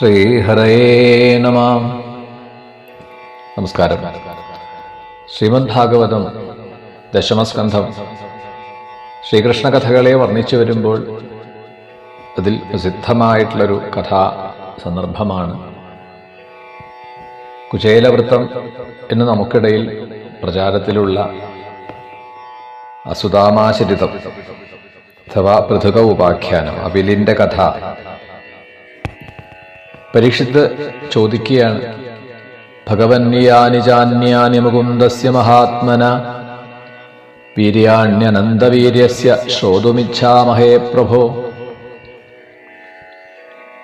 ശ്രീഹരയേ നമഃ. നമസ്കാരം. ശ്രീമദ് ഭാഗവതം ദശമസ്കന്ധം ശ്രീകൃഷ്ണ കഥകളെ വർണ്ണിച്ചു വരുമ്പോൾ അതിൽ പ്രസിദ്ധമായിട്ടുള്ളൊരു കഥാ സന്ദർഭമാണ് കുചേലവൃത്തം എന്ന് നമുക്കിടയിൽ പ്രചാരത്തിലുള്ള അസുദാമാചരിതം അഥവാ പൃഥുക ഉപാഖ്യാനം, അവിലിന്റെ കഥ. പരീക്ഷിത്ത് ചോദിക്കുകയാണ്, ഭഗവന്യാനി ചാന്യാനി മുകുന്ദസ്യ മഹാത്മന വീര്യാണ്യനന്തവീര്യസ്യ ശ്രോതുമിച്ഛാമഹേ പ്രഭോ.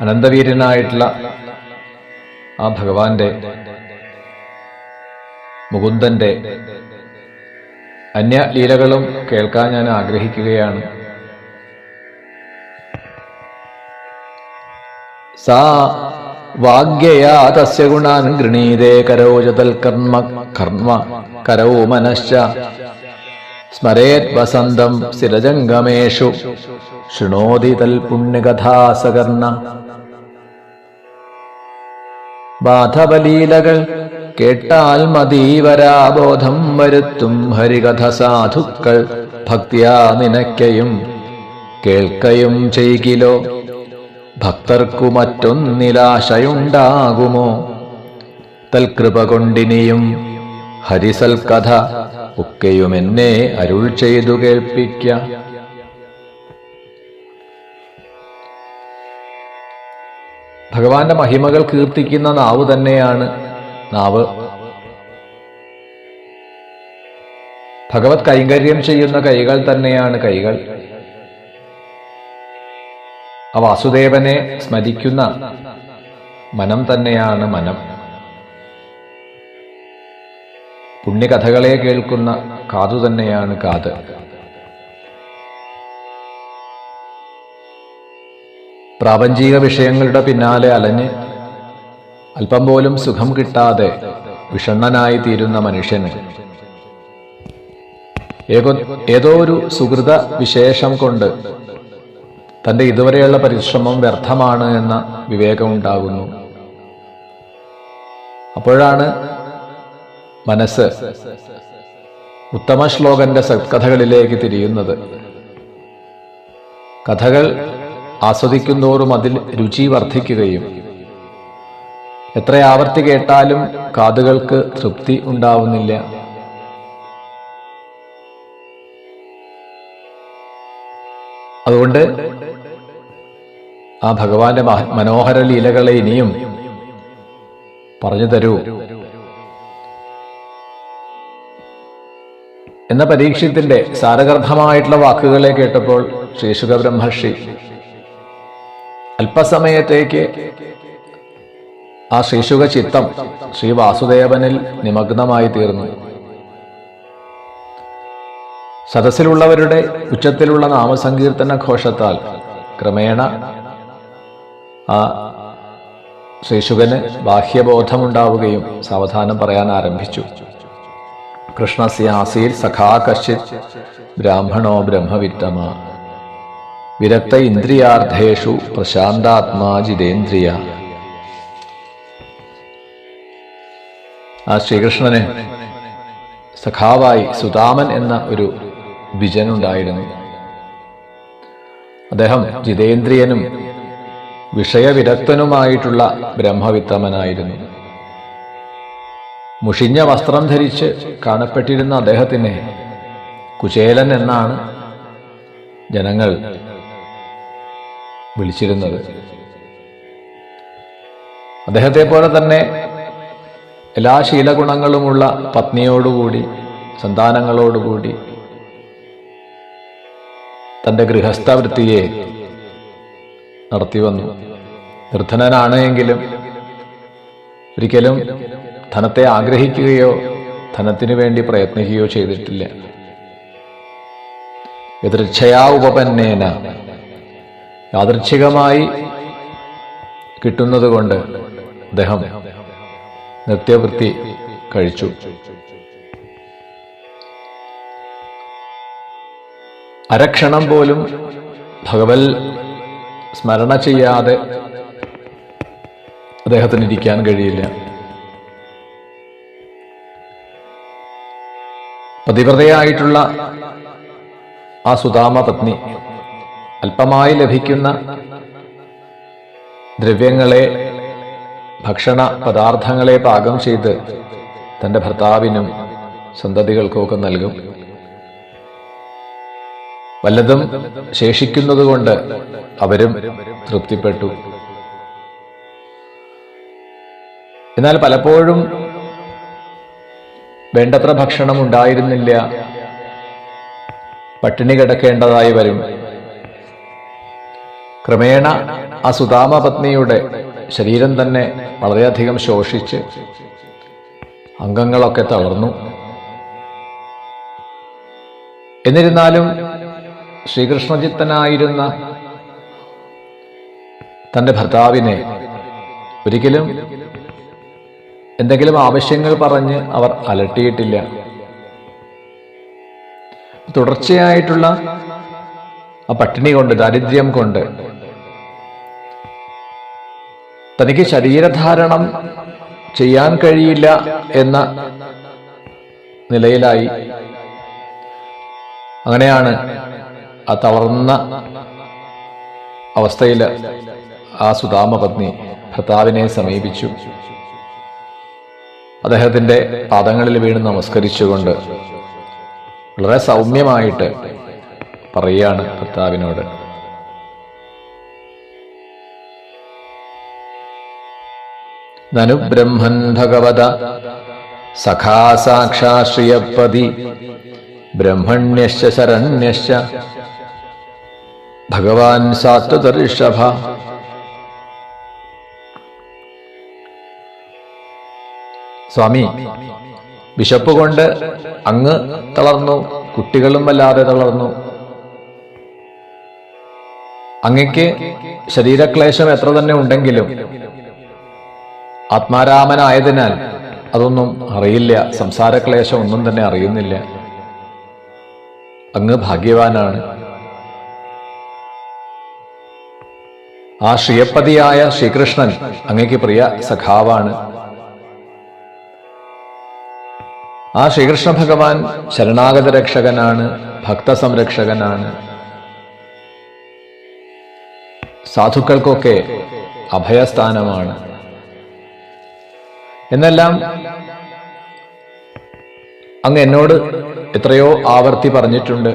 അനന്തവീര്യനായിട്ടുള്ള ആ ഭഗവാന്റെ, മുകുന്ദന്റെ അന്യലീലകളും കേൾക്കാൻ ഞാൻ ആഗ്രഹിക്കുകയാണ്. സാ വാഗ്യയാ തസ്യ ഗുണാൻ ഗൃണീതേ കരോചതൽ കർമ്മ കർമ്മ കരോ മനശ്ച സ്മരേത് വസന്തം സ്ഥിരജംഗമേഷു ശൃണോതി തൽ പുണ്യകഥാസകർണ. ബാധവലീലകൾ കേട്ടാൽ മതീവരാബോധം വരുത്തും ഹരികഥ സാധുക്കൾ ഭക്തിയാ നിനക്കയും കേൾക്കയും ചെയ്കിലോ ഭക്തർക്കു മറ്റൊന്നിലാശയുണ്ടാകുമോ. തൽകൃപ കൊണ്ടിനിയും ഹരിസൽക്കഥ ഒക്കെയും എന്നെ അരുൾ ചെയ്തു കേൾപ്പിക്ക. ഭഗവാന്റെ മഹിമകൾ കീർത്തിക്കുന്ന നാവ് തന്നെയാണ് നാവ്. ഭഗവത് കൈങ്കര്യം ചെയ്യുന്ന കൈകൾ തന്നെയാണ് കൈകൾ. ആ വാസുദേവനെ സ്മരിക്കുന്ന മനം തന്നെയാണ് മനം. പുണ്യകഥകളെ കേൾക്കുന്ന കാതു തന്നെയാണ് കാത്. പ്രാപഞ്ചിക വിഷയങ്ങളുടെ പിന്നാലെ അലഞ്ഞ് അല്പം പോലും സുഖം കിട്ടാതെ വിഷണ്ണനായി തീരുന്ന മനുഷ്യന് ഏതോ ഒരു സുഹൃത വിശേഷം കൊണ്ട് തന്റെ ഇതുവരെയുള്ള പരിശ്രമം വ്യർത്ഥമാണ് എന്ന വിവേകമുണ്ടാകുന്നു. അപ്പോഴാണ് മനസ്സ് ഉത്തമ ശ്ലോകന്റെ സത്കഥകളിലേക്ക് തിരിയുന്നത്. കഥകൾ ആസ്വദിക്കുന്തോറും അതിൽ രുചി വർദ്ധിക്കുകയും എത്ര ആവർത്തി കേട്ടാലും കാതുകൾക്ക് തൃപ്തി ഉണ്ടാവുന്നില്ല. അതുകൊണ്ട് ആ ഭഗവാന്റെ മനോഹര ലീലകളെ ഇനിയും പറഞ്ഞു തരൂ എന്ന പരീക്ഷത്തിന്റെ സാരഗർഭമായിട്ടുള്ള വാക്കുകളെ കേട്ടപ്പോൾ ശ്രീശുക ബ്രഹ്മർഷി അല്പസമയത്തേക്ക് ആ ശ്രീശുക ചിത്തം ശ്രീ വാസുദേവനിൽ നിമഗ്നമായി തീർന്നു. സദസ്സിലുള്ളവരുടെ ഉച്ചത്തിലുള്ള നാമസങ്കീർത്തന ഘോഷത്താൽ ക്രമേണ ആ ശ്രീശുകന് ബാഹ്യബോധമുണ്ടാവുകയും സാവധാനം പറയാൻ ആരംഭിച്ചു. കൃഷ്ണസ്യ ആസീർ സഖാ കശ്ചിത് ബ്രാഹ്മണോ ബ്രഹ്മവിത്തമ വിരക്ത ഇന്ദ്രിയാർത്ഥേഷു പ്രശാന്താത്മാ ജിതേന്ദ്രിയ. ആ ശ്രീകൃഷ്ണന് സഖാവായി സുദാമൻ എന്ന ഒരു വിജനുണ്ടായിരുന്നു. അദ്ദേഹം ജിതേന്ദ്രിയനും വിഷയവിരക്തനുമായിട്ടുള്ള ബ്രഹ്മവിത്തമനായിരുന്നു. മുഷിഞ്ഞ വസ്ത്രം ധരിച്ച് കാണപ്പെട്ടിരുന്ന അദ്ദേഹത്തിനെ കുചേലൻ എന്നാണ് ജനങ്ങൾ വിളിച്ചിരുന്നത്. അദ്ദേഹത്തെ പോലെ തന്നെ എല്ലാ ശീലഗുണങ്ങളുമുള്ള പത്നിയോടുകൂടി സന്താനങ്ങളോടുകൂടി തൻ്റെ ഗൃഹസ്ഥവൃത്തിയെ നടത്തി വന്നു. നിർധനനാണ് എങ്കിലും ഒരിക്കലും ധനത്തെ ആഗ്രഹിക്കുകയോ ധനത്തിനു വേണ്ടി പ്രയത്നിക്കുകയോ ചെയ്തിട്ടില്ല. യദൃച്ഛയാ ഉപപന്നേന, യാദൃച്ഛികമായി കിട്ടുന്നത് കൊണ്ട് അദ്ദേഹം നിത്യവൃത്തി കഴിച്ചു. അരക്ഷണം പോലും ഭഗവത് സ്മരണ ചെയ്യാതെ അദ്ദേഹത്തിന് ഇരിക്കാൻ കഴിയില്ല. പതിവ്രതയായിട്ടുള്ള ആ സുദാമ പത്നി അല്പമായി ലഭിക്കുന്ന ദ്രവ്യങ്ങളെ, ഭക്ഷണ പദാർത്ഥങ്ങളെ പാകം ചെയ്ത് തൻ്റെ ഭർത്താവിനും സന്തതികൾക്കുമൊക്കെ നൽകും. വല്ലതും ശേഷിക്കുന്നതുകൊണ്ട് അവരും തൃപ്തിപ്പെട്ടു. എന്നാൽ പലപ്പോഴും വേണ്ടത്ര ഭക്ഷണം ഉണ്ടായിരുന്നില്ല, പട്ടിണി കിടക്കേണ്ടതായി വരും. ക്രമേണ ആ സുദാമ പത്നിയുടെ ശരീരം തന്നെ വളരെയധികം ശോഷിച്ച് അംഗങ്ങളൊക്കെ തളർന്നു. എന്നിരുന്നാലും ശ്രീകൃഷ്ണചിത്തനായിരുന്ന തൻ്റെ ഭർത്താവിനെ ഒരിക്കലും എന്തെങ്കിലും ആവശ്യങ്ങൾ പറഞ്ഞ് അവർ അലട്ടിയിട്ടില്ല. തുടർച്ചയായിട്ടുള്ള ആ പട്ടിണി കൊണ്ട്, ദാരിദ്ര്യം കൊണ്ട് തനിക്ക് ശരീരധാരണം ചെയ്യാൻ കഴിയില്ല എന്ന നിലയിലായി. അങ്ങനെയാണ് ആ തളർന്ന അവസ്ഥയിൽ ആ സുദാമ പത്നി ഭർത്താവിനെ സമീപിച്ചു. അദ്ദേഹത്തിന്റെ പാദങ്ങളിൽ വീണ് നമസ്കരിച്ചുകൊണ്ട് വളരെ സൗമ്യമായിട്ട് പറയുകയാണ് ഭർത്താവിനോട്, നനു ബ്രഹ്മൻ ഭഗവത സഖാ സാക്ഷാശ്രിയപതി ബ്രഹ്മണ്യശ്ച ശരണ്യശ്ച ഭഗവാൻ സാത്വതർഷഭ. സ്വാമി, വിശപ്പ് കൊണ്ട് അങ്ങ് തളർന്നു, കുട്ടികളും വല്ലാതെ തളർന്നു. അങ്ങയ്ക്ക് ശരീരക്ലേശം എത്ര തന്നെ ഉണ്ടെങ്കിലും ആത്മാരാമനായതിനാൽ അതൊന്നും അറിയില്ല, സംസാരക്ലേശം ഒന്നും തന്നെ അറിയുന്നില്ല. അങ്ങ് ഭാഗ്യവാനാണ്. ആ ശ്രീയപ്പതിയായ ശ്രീകൃഷ്ണൻ അങ്ങയ്ക്ക് പ്രിയ സഖാവാണ്. ആ ശ്രീകൃഷ്ണ ഭഗവാൻ ശരണാഗത രക്ഷകനാണ്, ഭക്തസംരക്ഷകനാണ്. സാധുക്കൾക്കൊക്കെ അഭയസ്ഥാനമാണ് എന്നെല്ലാം അങ്ങ് എന്നോട് എത്രയോ ആവർത്തി പറഞ്ഞിട്ടുണ്ട്.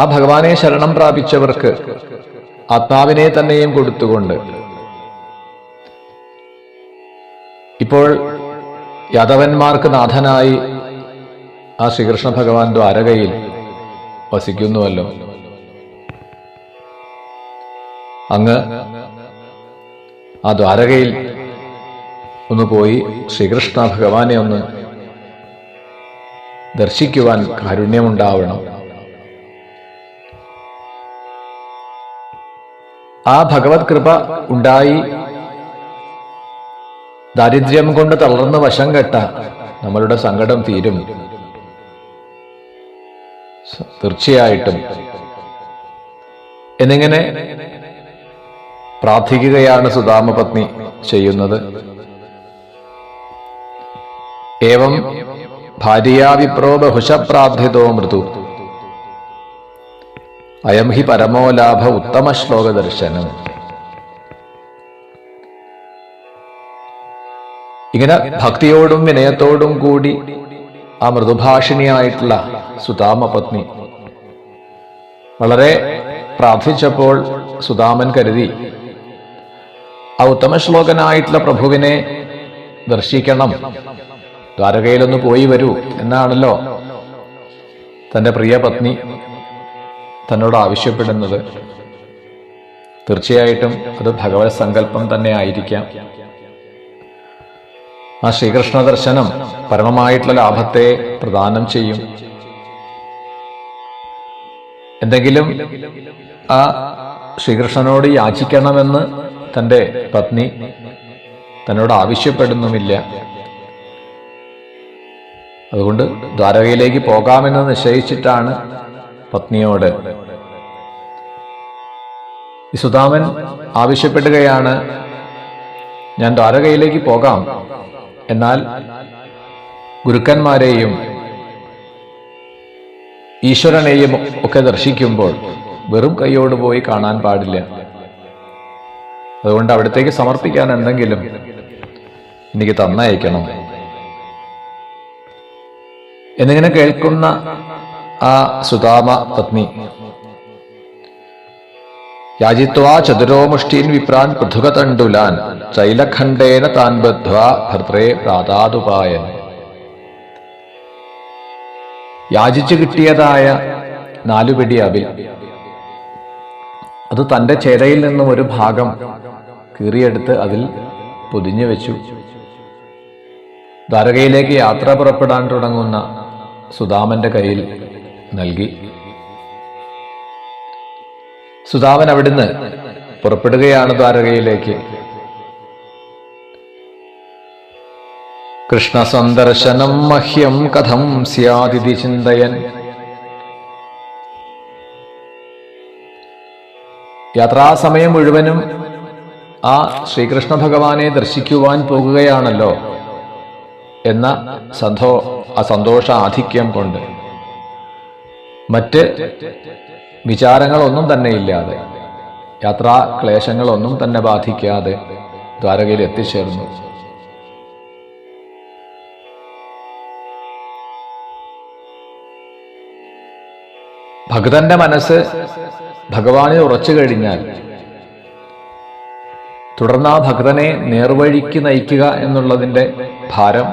ആ ഭഗവാനെ ശരണം പ്രാപിച്ചവർക്ക് ആത്മാവിനെ തന്നെയും കൊടുത്തുകൊണ്ട് ഇപ്പോൾ യാദവന്മാർക്ക് നാഥനായി ആ ശ്രീകൃഷ്ണ ഭഗവാൻ ദ്വാരകയിൽ വസിക്കുന്നുവല്ലോ. അങ്ങ് ആ ദ്വാരകയിൽ ഒന്ന് പോയി ശ്രീകൃഷ്ണ ഭഗവാനെ ഒന്ന് ദർശിക്കുവാൻ കാരുണ്യമുണ്ടാവണം. ആ ഭഗവത് കൃപ ഉണ്ടായി ദാരിദ്ര്യം കൊണ്ട് തളർന്ന് വശം കെട്ട നമ്മളുടെ സങ്കടം തീരും. തീർച്ചയായിട്ടും എന്നിങ്ങനെ പ്രാർത്ഥിക്കുകയാണ് സുദാമപത്നി ചെയ്യുന്നത്. ഏവം ഭാര്യാ വിപ്രോ ബഹുശ പ്രാർത്ഥിതോ മൃദു അയം ഹി പരമോ ലാഭ ഉത്തമ ശ്ലോക ദർശനം. ഇങ്ങനെ ഭക്തിയോടും വിനയത്തോടും കൂടി ആ മൃദുഭാഷിണിയായിട്ടുള്ള സുദാമപത്നി വളരെ പ്രാർത്ഥിച്ചപ്പോൾ സുദാമൻ കരുതി ആ ഉത്തമ ശ്ലോകനായിട്ടുള്ള പ്രഭുവിനെ ദർശിക്കണം, ദ്വാരകയിലൊന്ന് പോയി വരൂ എന്നാണല്ലോ തൻ്റെ പ്രിയ പത്നി തന്നോട് ആവശ്യപ്പെടുന്നത്. തീർച്ചയായിട്ടും അത് ഭഗവത് സങ്കല്പം തന്നെ ആയിരിക്കാം. ആ ശ്രീകൃഷ്ണ ദർശനം പരമമായിട്ടുള്ള ലാഭത്തെ പ്രദാനം ചെയ്യും. എന്തെങ്കിലും ആ ശ്രീകൃഷ്ണനോട് യാചിക്കണമെന്ന് തൻ്റെ പത്നി തന്നോട് ആവശ്യപ്പെടുന്നുമില്ല. അതുകൊണ്ട് ദ്വാരകയിലേക്ക് പോകാമെന്ന് നിശ്ചയിച്ചിട്ടാണ് പത്നിയോട് ഈ സുദാമൻ ആവശ്യപ്പെടുകയാണ്, ഞാൻ ദ്വാരകയിലേക്ക് പോകാം, എന്നാൽ ഗുരുക്കന്മാരെയും ഈശ്വരനെയും ഒക്കെ ദർശിക്കുമ്പോൾ വെറും കൈയോട് പോയി കാണാൻ പാടില്ല. അതുകൊണ്ട് അവിടത്തേക്ക് സമർപ്പിക്കാൻ എന്തെങ്കിലും എനിക്ക് തന്നയക്കണം എന്നിങ്ങനെ കേൾക്കുന്ന ആ സുദാമ പത്നി യാജിത്വാ ചതുരോമുഷ്ടീൻ വിപ്രാൻ പൃഥുകതണ്ടുലാൻ ചൈലഖണ്ഡേന താൻ ബദ്ധ്വാ ഭർത്രേ പ്രാതാതുപായൻ. യാചിച്ചു കിട്ടിയതായ 4 പിടി അവിൽ അത് തന്റെ ചേരയിൽ നിന്നും ഒരു ഭാഗം കീറിയെടുത്ത് അതിൽ പൊതിഞ്ഞു വെച്ചു. ദ്വാരകയിലേക്ക് യാത്ര പുറപ്പെടാൻ തുടങ്ങുന്ന സുദാമന്റെ കയ്യിൽ നൽകി. സുദാമൻ അവിടുന്ന് പുറപ്പെടുകയാണ് ദ്വാരകയിലേക്ക്. കൃഷ്ണസന്ദർശനം മഹ്യം കഥം സ്യാദിതി ചിന്തയൻ. യാത്രാസമയം മുഴുവനും ആ ശ്രീകൃഷ്ണ ഭഗവാനെ ദർശിക്കുവാൻ പോകുകയാണല്ലോ എന്ന സന്തോഷ ആധിക്യം കൊണ്ട് മറ്റ് വിചാരങ്ങളൊന്നും തന്നെ ഇല്ലാതെ, യാത്രാ ക്ലേശങ്ങളൊന്നും തന്നെ ബാധിക്കാതെ ദ്വാരകയിൽ എത്തിച്ചേർന്നു. ഭക്തന്റെ മനസ്സ് ഭഗവാനിൽ ഉറച്ചു കഴിഞ്ഞാൽ തുടർന്ന് ആ ഭക്തനെ നേർവഴിക്ക് നയിക്കുക എന്നുള്ളതിൻ്റെ ഭാരം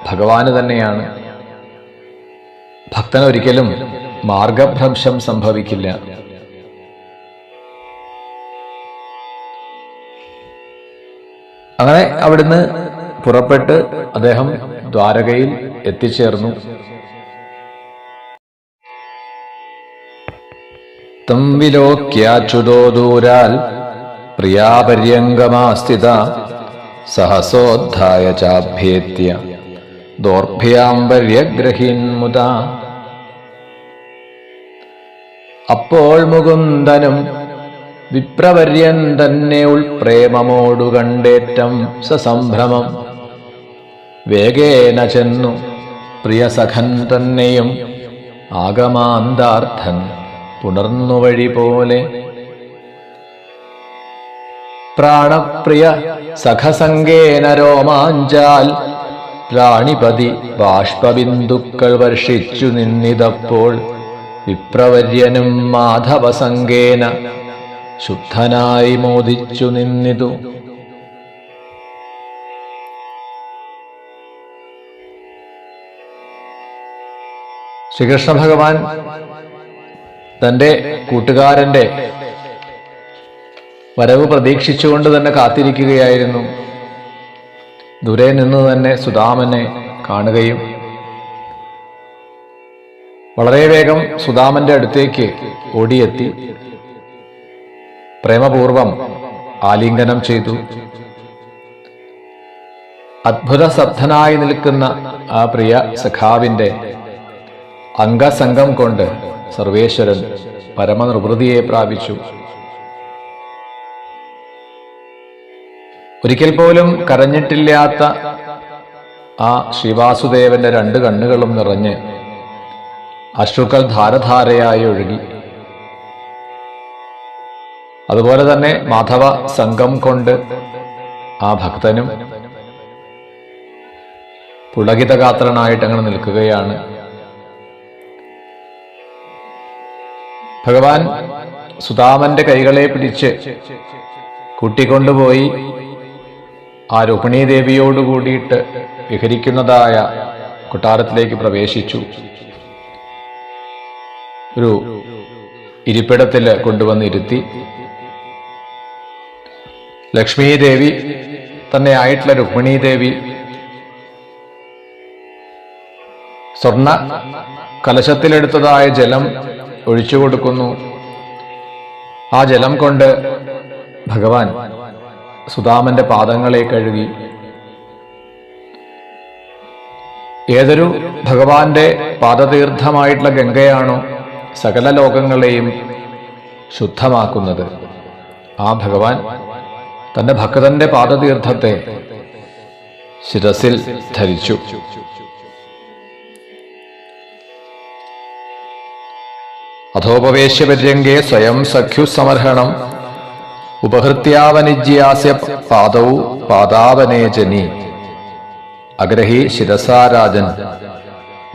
ഭഗവാന് തന്നെയാണ്. ഭക്തനൊരിക്കലും മാർഗഭ്രംശം സംഭവിക്കില്ല. അങ്ങനെ അവിടുന്ന് പുറപ്പെട്ട് അദ്ദേഹം ദ്വാരകയിൽ എത്തിച്ചേർന്നു. തം വിലോക്യാച്യുതോ ദൂരാൽ പ്രിയാപര്യംഗമാസ്ഥിത സഹസോദ്ധായ ചാഭ്യേത്യ ദോർഭ്യാംബര്യഗ്രഹീന്മുത. അപ്പോൾ മുകുന്ദനും വിപ്രവര്യൻ തന്നെ ഉൾപ്രേമമോടു കണ്ടേറ്റം സസംഭ്രമം വേഗേന ചെന്നു പ്രിയസഖൻ തന്നെയും ആഗമാന്താർത്ഥൻ പുണർന്നു വഴി പോലെ. പ്രാണപ്രിയ സഖസംഗേന രോമാഞ്ചാൽ പ്രാണിപതി ബാഷ്പബിന്ദുക്കൾ വർഷിച്ചു നിന്നിതപ്പോൾ വിപ്രവര്യനും മാധവസംഗേന ശുദ്ധനായി മോദിച്ചു നിന്നിതു. ശ്രീകൃഷ്ണ ഭഗവാൻ തന്റെ കൂട്ടുകാരന്റെ വരവ് പ്രതീക്ഷിച്ചുകൊണ്ട് തന്നെ കാത്തിരിക്കുകയായിരുന്നു. ദൂരെ നിന്ന് തന്നെ സുദാമനെ കാണുകയും വളരെ വേഗം സുദാമന്റെ അടുത്തേക്ക് ഓടിയെത്തി പ്രേമപൂർവം ആലിംഗനം ചെയ്തു. അത്ഭുതസബ്ധനായി നിൽക്കുന്ന ആ പ്രിയ സഖാവിന്റെ അംഗസംഗം കൊണ്ട് സർവേശ്വരൻ പരമനിർവൃതിയെ പ്രാപിച്ചു. ഒരിക്കൽ പോലും കരഞ്ഞിട്ടില്ലാത്ത ആ ശ്രീവാസുദേവന്റെ 2 കണ്ണുകളും നിറഞ്ഞ് അശ്രുക്കൾ ധാരധാരയായി ഒഴുകി. അതുപോലെ തന്നെ മാധവ സംഘം കൊണ്ട് ആ ഭക്തനും പുളകിതഗാത്രനായിട്ട് അങ്ങനെ നിൽക്കുകയാണ്. ഭഗവാൻ സുദാമന്റെ കൈകളെ പിടിച്ച് കൂട്ടിക്കൊണ്ടുപോയി ആ രുക്മിണീ ദേവിയോട് കൂടിയിട്ട് വിഹരിക്കുന്നതായ കൊട്ടാരത്തിലേക്ക് പ്രവേശിച്ചു. ഒരു ഇരിപ്പിടത്തിൽ കൊണ്ടുവന്നിരുത്തി ലക്ഷ്മീദേവി തന്നെ ആയിട്ടുള്ള രുക്മിണീ ദേവി സ്വർണ്ണ കലശത്തിലെടുത്തതായ ജലം ഒഴിച്ചു കൊടുക്കുന്നു. ആ ജലം കൊണ്ട് ഭഗവാൻ സുദാമന്റെ പാദങ്ങളെ കഴുകി. ഏതൊരു ഭഗവാന്റെ പാദതീർത്ഥമായിട്ടുള്ള ഗംഗയാണോ സകല ലോകങ്ങളെയും ശുദ്ധമാക്കുന്നത്, ആ ഭഗവാൻ തന്റെ ഭക്തന്റെ പാദതീർത്ഥത്തെ ശിരസിൽ ധരിച്ചു. അധോപവേശ്യപര്യങ്കേ സ്വയം സഖ്യു സമർഹണം ഉപഹൃത്യാവനിജ്യാസ്യ പാദൗ പാദാവനേജനി അഗ്രഹി ശിരസാരാജൻ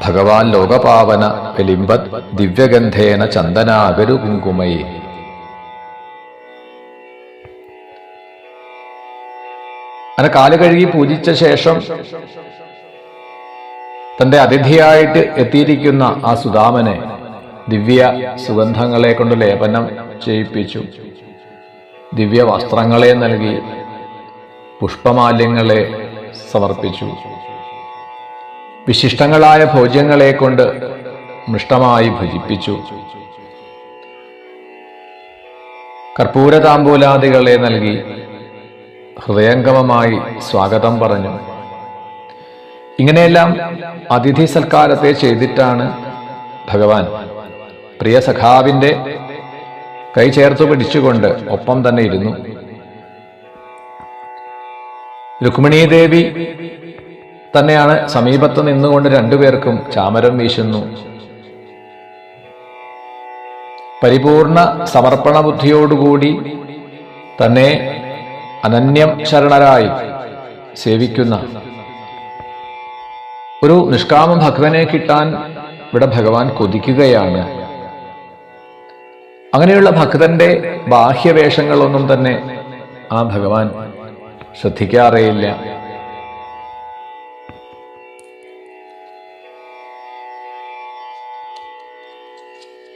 ഭഗവാൻ ലോകപാവന കലിംബത് ദിവ്യഗന്ധേന ചന്ദനാഗരു കുങ്കുമൈ. അങ്ങനെ കാല് കഴുകി പൂജിച്ച ശേഷം തന്റെ അതിഥിയായിട്ട് എത്തിയിരിക്കുന്ന ആ സുദാമനെ ദിവ്യ സുഗന്ധങ്ങളെ കൊണ്ട് ലേപനം ചെയ്യിപ്പിച്ചു. ദിവ്യ വസ്ത്രങ്ങളെ നൽകി, പുഷ്പമാല്യങ്ങളെ സമർപ്പിച്ചു. വിശിഷ്ടങ്ങളായ ഭോജ്യങ്ങളെ കൊണ്ട് മൃഷ്ടമായി ഭുജിപ്പിച്ചു. കർപ്പൂരതാമ്പൂലാദികളെ നൽകി ഹൃദയംഗമമായി സ്വാഗതം പറഞ്ഞു. ഇങ്ങനെയെല്ലാം അതിഥി സൽക്കാരത്തെ ചെയ്തിട്ടാണ് ഭഗവാൻ പ്രിയ സഖാവിന്റെ കൈ ചേർത്തു പിടിച്ചുകൊണ്ട് ഒപ്പം തന്നെ ഇരുന്നു. രുക്മിണീദേവി തന്നെയാണ് സമീപത്ത് നിന്നുകൊണ്ട് രണ്ടുപേർക്കും ചാമരം വീശുന്നു. പരിപൂർണ സമർപ്പണ ബുദ്ധിയോടുകൂടി തന്നെ അനന്യം ശരണരായി സേവിക്കുന്ന ഒരു നിഷ്കാമ ഭക്തനെ കിട്ടാൻ ഇവിടെ ഭഗവാൻ കൊതിക്കുകയാണ്. അങ്ങനെയുള്ള ഭക്തന്റെ ബാഹ്യവേഷങ്ങളൊന്നും തന്നെ ആ ഭഗവാൻ ശ്രദ്ധിക്കാറേയില്ല.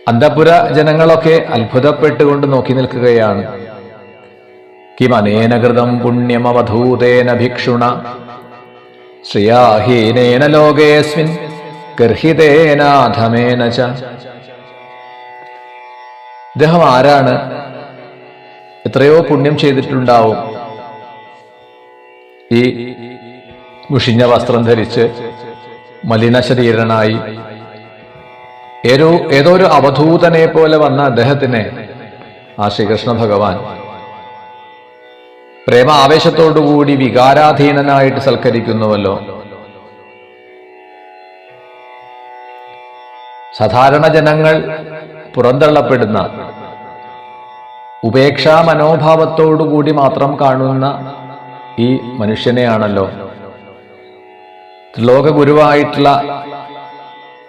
അന്തഃപുര ജനങ്ങളൊക്കെ അത്ഭുതപ്പെട്ടുകൊണ്ട് നോക്കി നിൽക്കുകയാണ്. കിമനേന കൃതം പുണ്യമവധൂതേന ഭിക്ഷുണ ശ്രിയാഹീനേന ലോകേസ്മിൻ ഗർഹിതേനാധമേന ച. ഇദ്ദേഹം ആരാണ്? എത്രയോ പുണ്യം ചെയ്തിട്ടുണ്ടാവും. ഈ മുഷിഞ്ഞ വസ്ത്രം ധരിച്ച് മലിന ശരീരനായി ഏതോ ഒരു അവധൂതനെ പോലെ വന്ന അദ്ദേഹത്തിനെ ആ ശ്രീകൃഷ്ണ ഭഗവാൻ പ്രേമ ആവേശത്തോടുകൂടി വികാരാധീനനായിട്ട് സൽക്കരിക്കുന്നുവല്ലോ. സാധാരണ ജനങ്ങൾ പുറന്തള്ളപ്പെടുന്ന ഉപേക്ഷാ മനോഭാവത്തോടുകൂടി മാത്രം കാണുന്ന ഈ മനുഷ്യനെയാണല്ലോ ത്രിലോക ഗുരുവായിട്ടുള്ള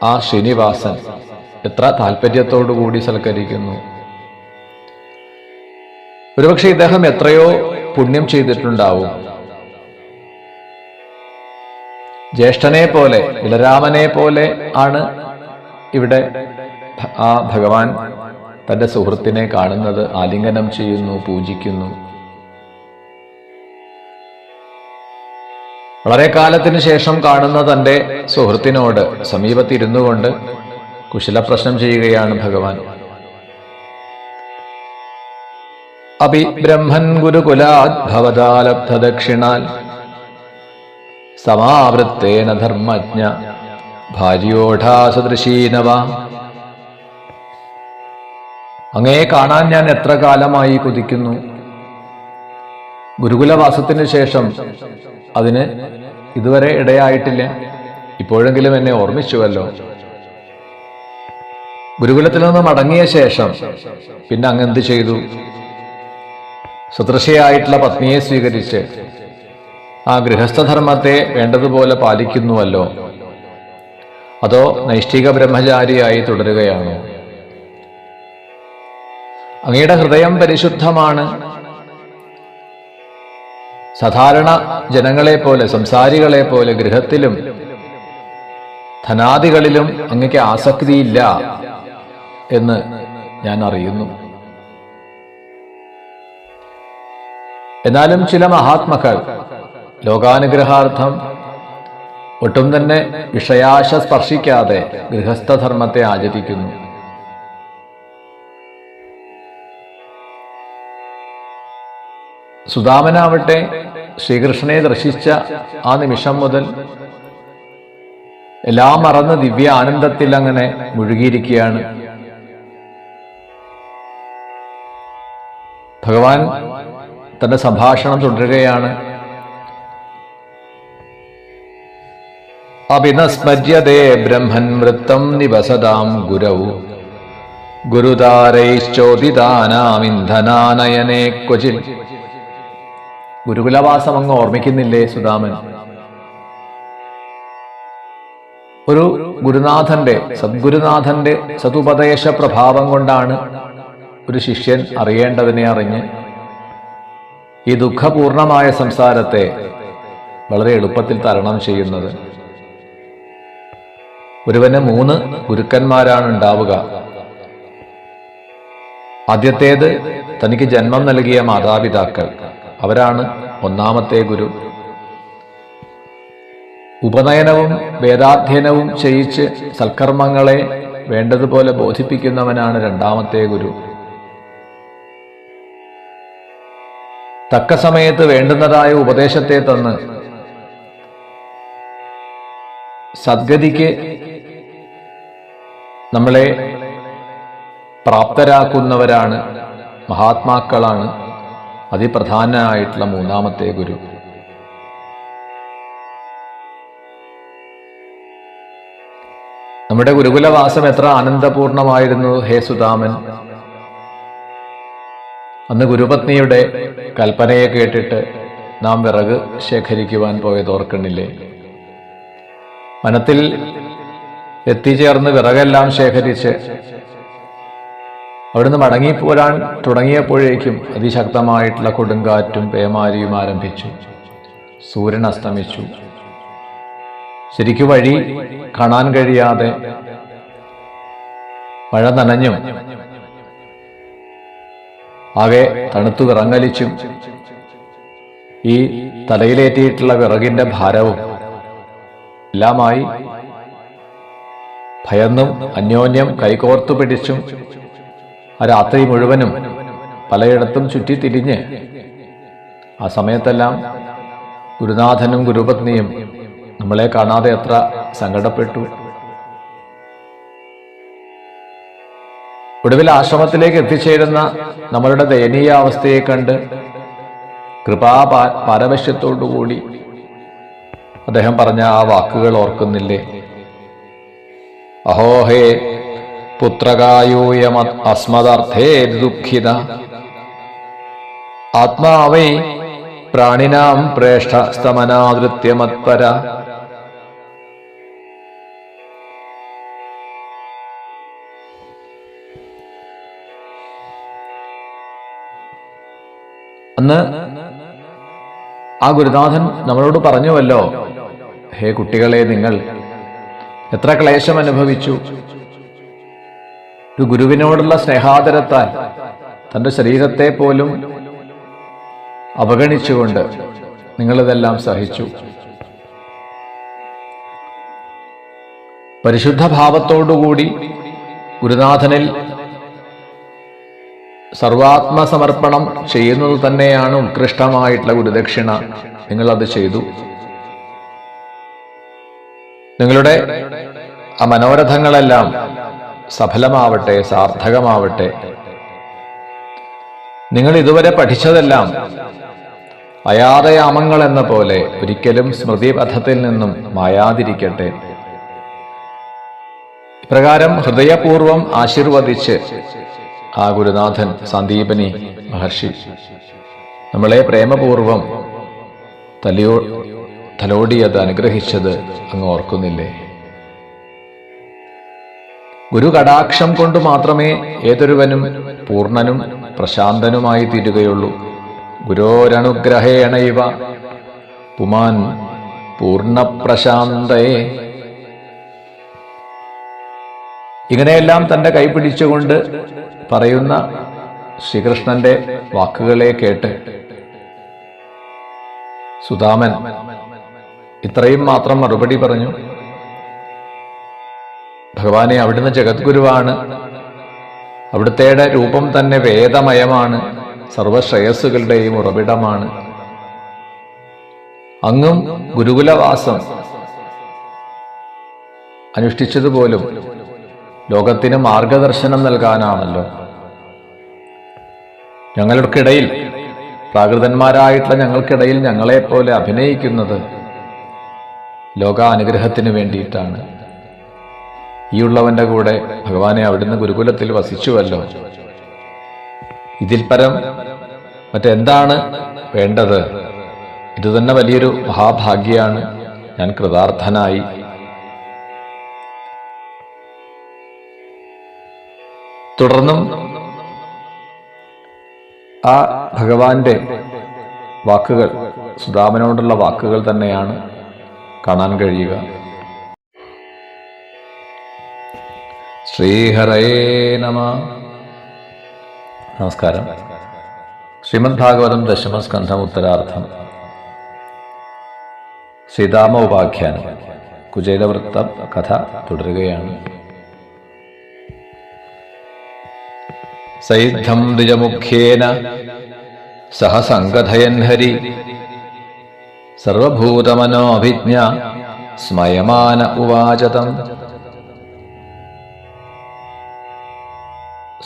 ആ ശ്രീനിവാസൻ എത്ര താല്പര്യത്തോടുകൂടി സൽക്കരിക്കുന്നു. ഒരുപക്ഷെ ഇദ്ദേഹം എത്രയോ പുണ്യം ചെയ്തിട്ടുണ്ടാവും. ജ്യേഷ്ഠനെ പോലെ ബലരാമനെ പോലെ ആണ് ഇവിടെ ആ ഭഗവാൻ തന്റെ സുഹൃത്തിനെ കാണുന്നത്, ആലിംഗനം ചെയ്യുന്നു, പൂജിക്കുന്നു. വളരെ കാലത്തിന് ശേഷം കാണുന്ന തന്റെ സുഹൃത്തിനോട് സമീപത്തിരുന്നു കൊണ്ട് കുശലപ്രശ്നം ചെയ്യുകയാണ് ഭഗവാൻ. അപി ബ്രഹ്മൻ ഗുരുകുലാത് ഭവതാലബ്ധ ദക്ഷിണാൽ സമാവൃത്തേന ധർമ്മജ്ഞ ഭാര്യോഢാസദൃശീനവ. അങ്ങയെ കാണാൻ ഞാൻ എത്ര കാലമായി കൊതിക്കുന്നു. ഗുരുകുലവാസത്തിന് ശേഷം അതിന് ഇതുവരെ ഇടയായിട്ടില്ല. ഇപ്പോഴെങ്കിലും എന്നെ ഓർമ്മിച്ചുവല്ലോ. ഗുരുകുലത്തിൽ നിന്ന് മടങ്ങിയ ശേഷം പിന്നെ അങ്ങെന്ത് ചെയ്തു? സദൃശയായിട്ടുള്ള പത്നിയെ സ്വീകരിച്ച് ആ ഗൃഹസ്ഥധർമ്മത്തെ വേണ്ടതുപോലെ പാലിക്കുന്നുവല്ലോ. അതോ നൈഷ്ഠിക ബ്രഹ്മചാരിയായി തുടരുകയാണോ? അങ്ങയുടെ ഹൃദയം പരിശുദ്ധമാണ്. സാധാരണ ജനങ്ങളെ പോലെ, സംസാരികളെ പോലെ ഗൃഹത്തിലും ധനാദികളിലും അങ്ങക്ക് ആസക്തിയില്ല എന്ന് ഞാൻ അറിയുന്നു. എന്നാലും ചില മഹാത്മക്കൾ ലോകാനുഗ്രഹാർത്ഥം ഒട്ടും തന്നെ വിഷയാശ സ്പർശിക്കാതെ ഗൃഹസ്ഥധർമ്മത്തെ ആചരിക്കുന്നു. സുദാമനാവട്ടെ ശ്രീകൃഷ്ണനെ ദർശിച്ച ആ നിമിഷം മുതൽ എല്ലാം മറന്ന് ദിവ്യ ആനന്ദത്തിൽ അങ്ങനെ മുഴുകിയിരിക്കുകയാണ്. ഭഗവാൻ തന്റെ സംഭാഷണം തുടരുകയാണ്. അഭിനസ്മര്യതേ ബ്രഹ്മൻ വൃത്തം നിവസതാം ഗുരൗ ഗുരുതാരൈശ്ചോദിതാനാമിന്ധനാനയനേ ക്വചിൽ. ഗുരുകുലവാസം അങ്ങ് ഓർമ്മിക്കുന്നില്ലേ സുദാമൻ? ഒരു ഗുരുനാഥന്റെ, സദ്ഗുരുനാഥന്റെ സതുപദേശ പ്രഭാവം കൊണ്ടാണ് ഒരു ശിഷ്യൻ അറിയേണ്ടതിനെ അറിഞ്ഞ് ഈ ദുഃഖപൂർണമായ സംസാരത്തെ വളരെ എളുപ്പത്തിൽ തരണം ചെയ്യുന്നത്. ഒരുവന് 3 ഗുരുക്കന്മാരാണ് ഉണ്ടാവുക. ആദ്യത്തേത് തനിക്ക് ജന്മം നൽകിയ മാതാപിതാക്കൾ, അവരാണ് ഒന്നാമത്തെ ഗുരു. ഉപനയനവും വേദാധ്യയനവും ചെയ്യിച്ച് സൽക്കർമ്മങ്ങളെ വേണ്ടതുപോലെ ബോധിപ്പിക്കുന്നവനാണ് രണ്ടാമത്തെ ഗുരു. തക്ക സമയത്ത് വേണ്ടുന്നതായ ഉപദേശത്തെ തന്ന് സദ്ഗതിക്ക് നമ്മളെ പ്രാപ്തരാക്കുന്നവരാണ്, മഹാത്മാക്കളാണ് അതിപ്രധാനമായിട്ടുള്ള 3ാമത്തെ ഗുരു. നമ്മുടെ ഗുരുകുലവാസം എത്ര ആനന്ദപൂർണമായിരുന്നു ഹേ സുദാമൻ! അന്ന് ഗുരുപത്നിയുടെ കൽപ്പനയെ കേട്ടിട്ട് നാം വിറക് ശേഖരിക്കുവാൻ പോയത് ഓർക്കണില്ലേ? വനത്തിൽ എത്തിച്ചേർന്ന് വിറകെല്ലാം ശേഖരിച്ച് അവിടുന്ന് മടങ്ങിപ്പോരാൻ തുടങ്ങിയപ്പോഴേക്കും അതിശക്തമായിട്ടുള്ള കൊടുങ്കാറ്റും പേമാരിയും ആരംഭിച്ചു. സൂര്യൻ അസ്തമിച്ചു. ശരിക്കു വഴി കാണാൻ കഴിയാതെ മഴ നനഞ്ഞും ആകെ തണുത്തു വിറങ്ങലിച്ചും ഈ തലയിലേറ്റിയിട്ടുള്ള വിറകിന്റെ ഭാരവും എല്ലാമായി ഭയന്നും അന്യോന്യം കൈകോർത്തു പിടിച്ചും ആ രാത്രി മുഴുവനും പലയിടത്തും ചുറ്റിത്തിരിഞ്ഞ് ആ സമയത്തെല്ലാം ഗുരുനാഥനും ഗുരുപത്നിയും നമ്മളെ കാണാതെ എത്ര സങ്കടപ്പെട്ടു. ഒടുവിൽ ആശ്രമത്തിലേക്ക് എത്തിച്ചേരുന്ന നമ്മളുടെ ദയനീയ അവസ്ഥയെ കണ്ട് പാരവശ്യത്തോടുകൂടി അദ്ദേഹം പറഞ്ഞ ആ വാക്കുകൾ ഓർക്കുന്നില്ലേ? അഹോഹേ പുത്രകായൂയം അസ്മദർത്ഥേ ദുഃഖിത ആത്മാവൈ പ്രാണിനാം പ്രേഷ്ഠ സ്തമനാദൃത്യമത്പര. അന്ന് ആ ഗുരുനാഥൻ നമ്മളോട് പറഞ്ഞുവല്ലോ, ഹേ കുട്ടികളെ, നിങ്ങൾ എത്ര ക്ലേശം അനുഭവിച്ചു. ഒരു ഗുരുവിനോടുള്ള സ്നേഹാദരത്താൽ തന്റെ ശരീരത്തെ പോലും അവഗണിച്ചുകൊണ്ട് നിങ്ങളിതെല്ലാം സഹിച്ചു. പരിശുദ്ധ ഭാവത്തോടുകൂടി ഗുരുനാഥനിൽ സർവാത്മസമർപ്പണം ചെയ്യുന്നത് തന്നെയാണ് ഉത്കൃഷ്ടമായിട്ടുള്ള ഗുരുദക്ഷിണ. നിങ്ങളത് ചെയ്തു. നിങ്ങളുടെ ആ മനോരഥങ്ങളെല്ലാം സഫലമാവട്ടെ, സാർത്ഥകമാവട്ടെ. നിങ്ങൾ ഇതുവരെ പഠിച്ചതെല്ലാം അയാതയാമങ്ങൾ എന്ന പോലെ ഒരിക്കലും സ്മൃതിപഥത്തിൽ നിന്നും മായാതിരിക്കട്ടെ. ഇപ്രകാരം ഹൃദയപൂർവം ആശീർവദിച്ച് ആ ഗുരുനാഥൻ സന്ദീപനി മഹർഷി നമ്മളെ പ്രേമപൂർവം തലോടിയത്, അനുഗ്രഹിച്ചത് അങ്ങ് ഓർക്കുന്നില്ലേ? ഗുരു കടാക്ഷം കൊണ്ട് മാത്രമേ ഏതൊരുവനും പൂർണ്ണനും പ്രശാന്തനുമായി തീരുകയുള്ളൂ. ഗുരോരനുഗ്രഹേണൈവ പുമാൻ പൂർണ്ണപ്രശാന്തയെ. ഇങ്ങനെയെല്ലാം തന്റെ കൈപിടിച്ചുകൊണ്ട് പറയുന്ന ശ്രീകൃഷ്ണന്റെ വാക്കുകളെ കേട്ട് സുദാമൻ ഇത്രയും മാത്രം മറുപടി പറഞ്ഞു. ഭഗവാനെ, അവിടുന്ന് ജഗദ്ഗുരുവാണ്. അവിടുത്തെ രൂപം തന്നെ വേദമയമാണ്, സർവശ്രേയസ്സുകളുടെയും ഉറവിടമാണ്. അങ്ങും ഗുരുകുലവാസം അനുഷ്ഠിച്ചതുപോലും ലോകത്തിന് മാർഗദർശനം നൽകാനാണല്ലോ. ഞങ്ങൾക്കിടയിൽ, പ്രാകൃതന്മാരായിട്ടുള്ള ഞങ്ങൾക്കിടയിൽ ഞങ്ങളെപ്പോലെ അഭിനയിക്കുന്നത് ലോകാനുഗ്രഹത്തിന് വേണ്ടിയിട്ടാണ്. ഈ ഉള്ളവന്റെ കൂടെ ഭഗവാനെ അവിടുന്ന് ഗുരുകുലത്തിൽ വസിച്ചുവല്ലോ. ഇതിൽ പരം മറ്റെന്താണ് വേണ്ടത്? ഇതുതന്നെ വലിയൊരു മഹാഭാഗ്യാണ്. ഞാൻ കൃതാർത്ഥനായി. തുടർന്നും ആ ഭഗവാന്റെ വാക്കുകൾ, സുദാമനോടുള്ള വാക്കുകൾ തന്നെയാണ് കാണാൻ കഴിയുക. ശ്രീഹരേ നമ. നമസ്കാരം. ശ്രീമദ് ഭാഗവതം ദശമസ്കന്ധം ഉത്തരാർത്ഥം. ശ്രീദാമ ഉപാഖ്യാനം. കുചേലവൃത്തം കഥ തുടരുകയാണ്. സൈദ്ധം ദ്വിജമുഖ്യേന സഹ സംഗഥയൻ ഹരി സർവഭൂതമനോഭിജ്ഞ സ്മയമാന ഉവാചതം.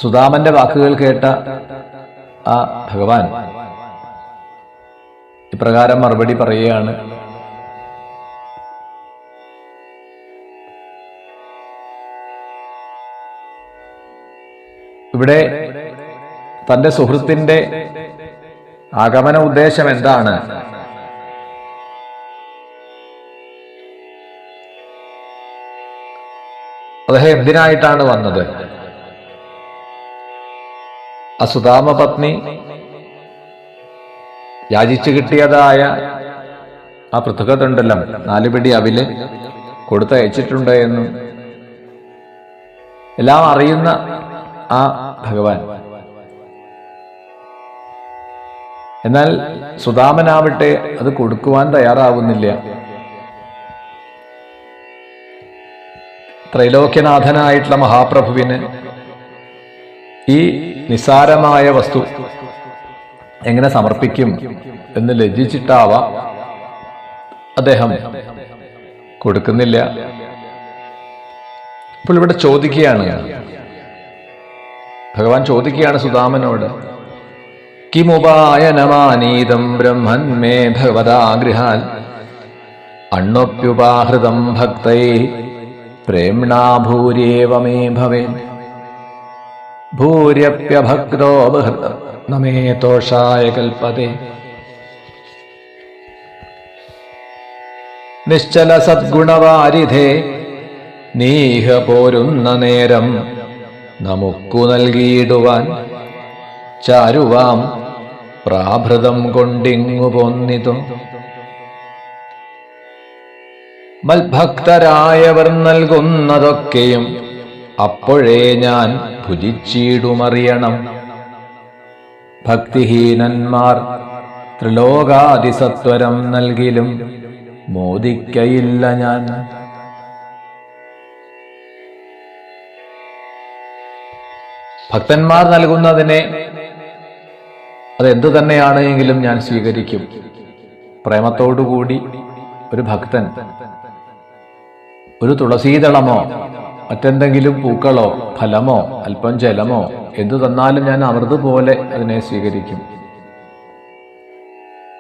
സുദാമന്റെ വാക്കുകൾ കേട്ട ആ ഭഗവാൻ ഇപ്രകാരം മറുപടി പറയുകയാണ്. ഇവിടെ തന്റെ സുഹൃത്തിന്റെ ആഗമന ഉദ്ദേശം എന്താണ്? അദ്ദേഹം എന്തിനായിട്ടാണ് വന്നത്? ആ സുദാമ പത്നി യാചിച്ചു കിട്ടിയതായ ആ പൃഥുകത്തുണ്ടല്ലോ, 4 പിടി അവില് കൊടുത്തയച്ചിട്ടുണ്ട് എന്നും എല്ലാം അറിയുന്ന ആ ഭഗവാൻ, എന്നാൽ സുദാമനാവട്ടെ അത് കൊടുക്കുവാൻ തയ്യാറാവുന്നില്ല. ത്രൈലോക്യനാഥനായിട്ടുള്ള മഹാപ്രഭുവിന് ഈ നിസ്സാരമായ വസ്തു എങ്ങനെ സമർപ്പിക്കും എന്ന് ലജ്ജിച്ചിട്ടാവാം അദ്ദേഹം കൊടുക്കുന്നില്ല. അപ്പോൾ ഇവിടെ ചോദിക്കുകയാണ്, ഭഗവാൻ ചോദിക്കുകയാണ് സുദാമനോട്, കിമുപായനമാനീതം ബ്രഹ്മൻ മേ ഭഗവദാഗൃഹാൽ അണ്ണോപ്യുപാഹൃതം ഭക്തൈ പ്രേംണാ ഭൂര്യേവ മേ ഭവേൻ ഭൂര്യപ്യഭക്തോ ബഹൃത നമേ തോഷായ കൽപ്പതേ. നിശ്ചല സദ്ഗുണവാരിധേ നീഹ പോരുന്ന നേരം നമുക്കു നൽകിയിടുവാൻ ചാരുവാം പ്രാഭൃതം കൊണ്ടിങ്ങു പോന്നിതു. മൽഭക്തരായവർ നൽകുന്നതൊക്കെയും അപ്പോഴേ ഞാൻ ഭുജിച്ചിടുമറിയണം. ഭക്തിഹീനന്മാർ ത്രിലോകാതിസത്വരം നൽകിലും മോദിക്കയില്ല ഞാൻ. ഭക്തന്മാർ നൽകുന്നതിനെ അതെന്തു തന്നെയാണ് എങ്കിലും ഞാൻ സ്വീകരിക്കും. പ്രേമത്തോടുകൂടി ഒരു ഭക്തൻ ഒരു തുളസീദളമോ മറ്റെന്തെങ്കിലും പൂക്കളോ ഫലമോ അല്പം ജലമോ എന്തു തന്നാലും ഞാൻ അമൃതുപോലെ അതിനെ സ്വീകരിക്കും.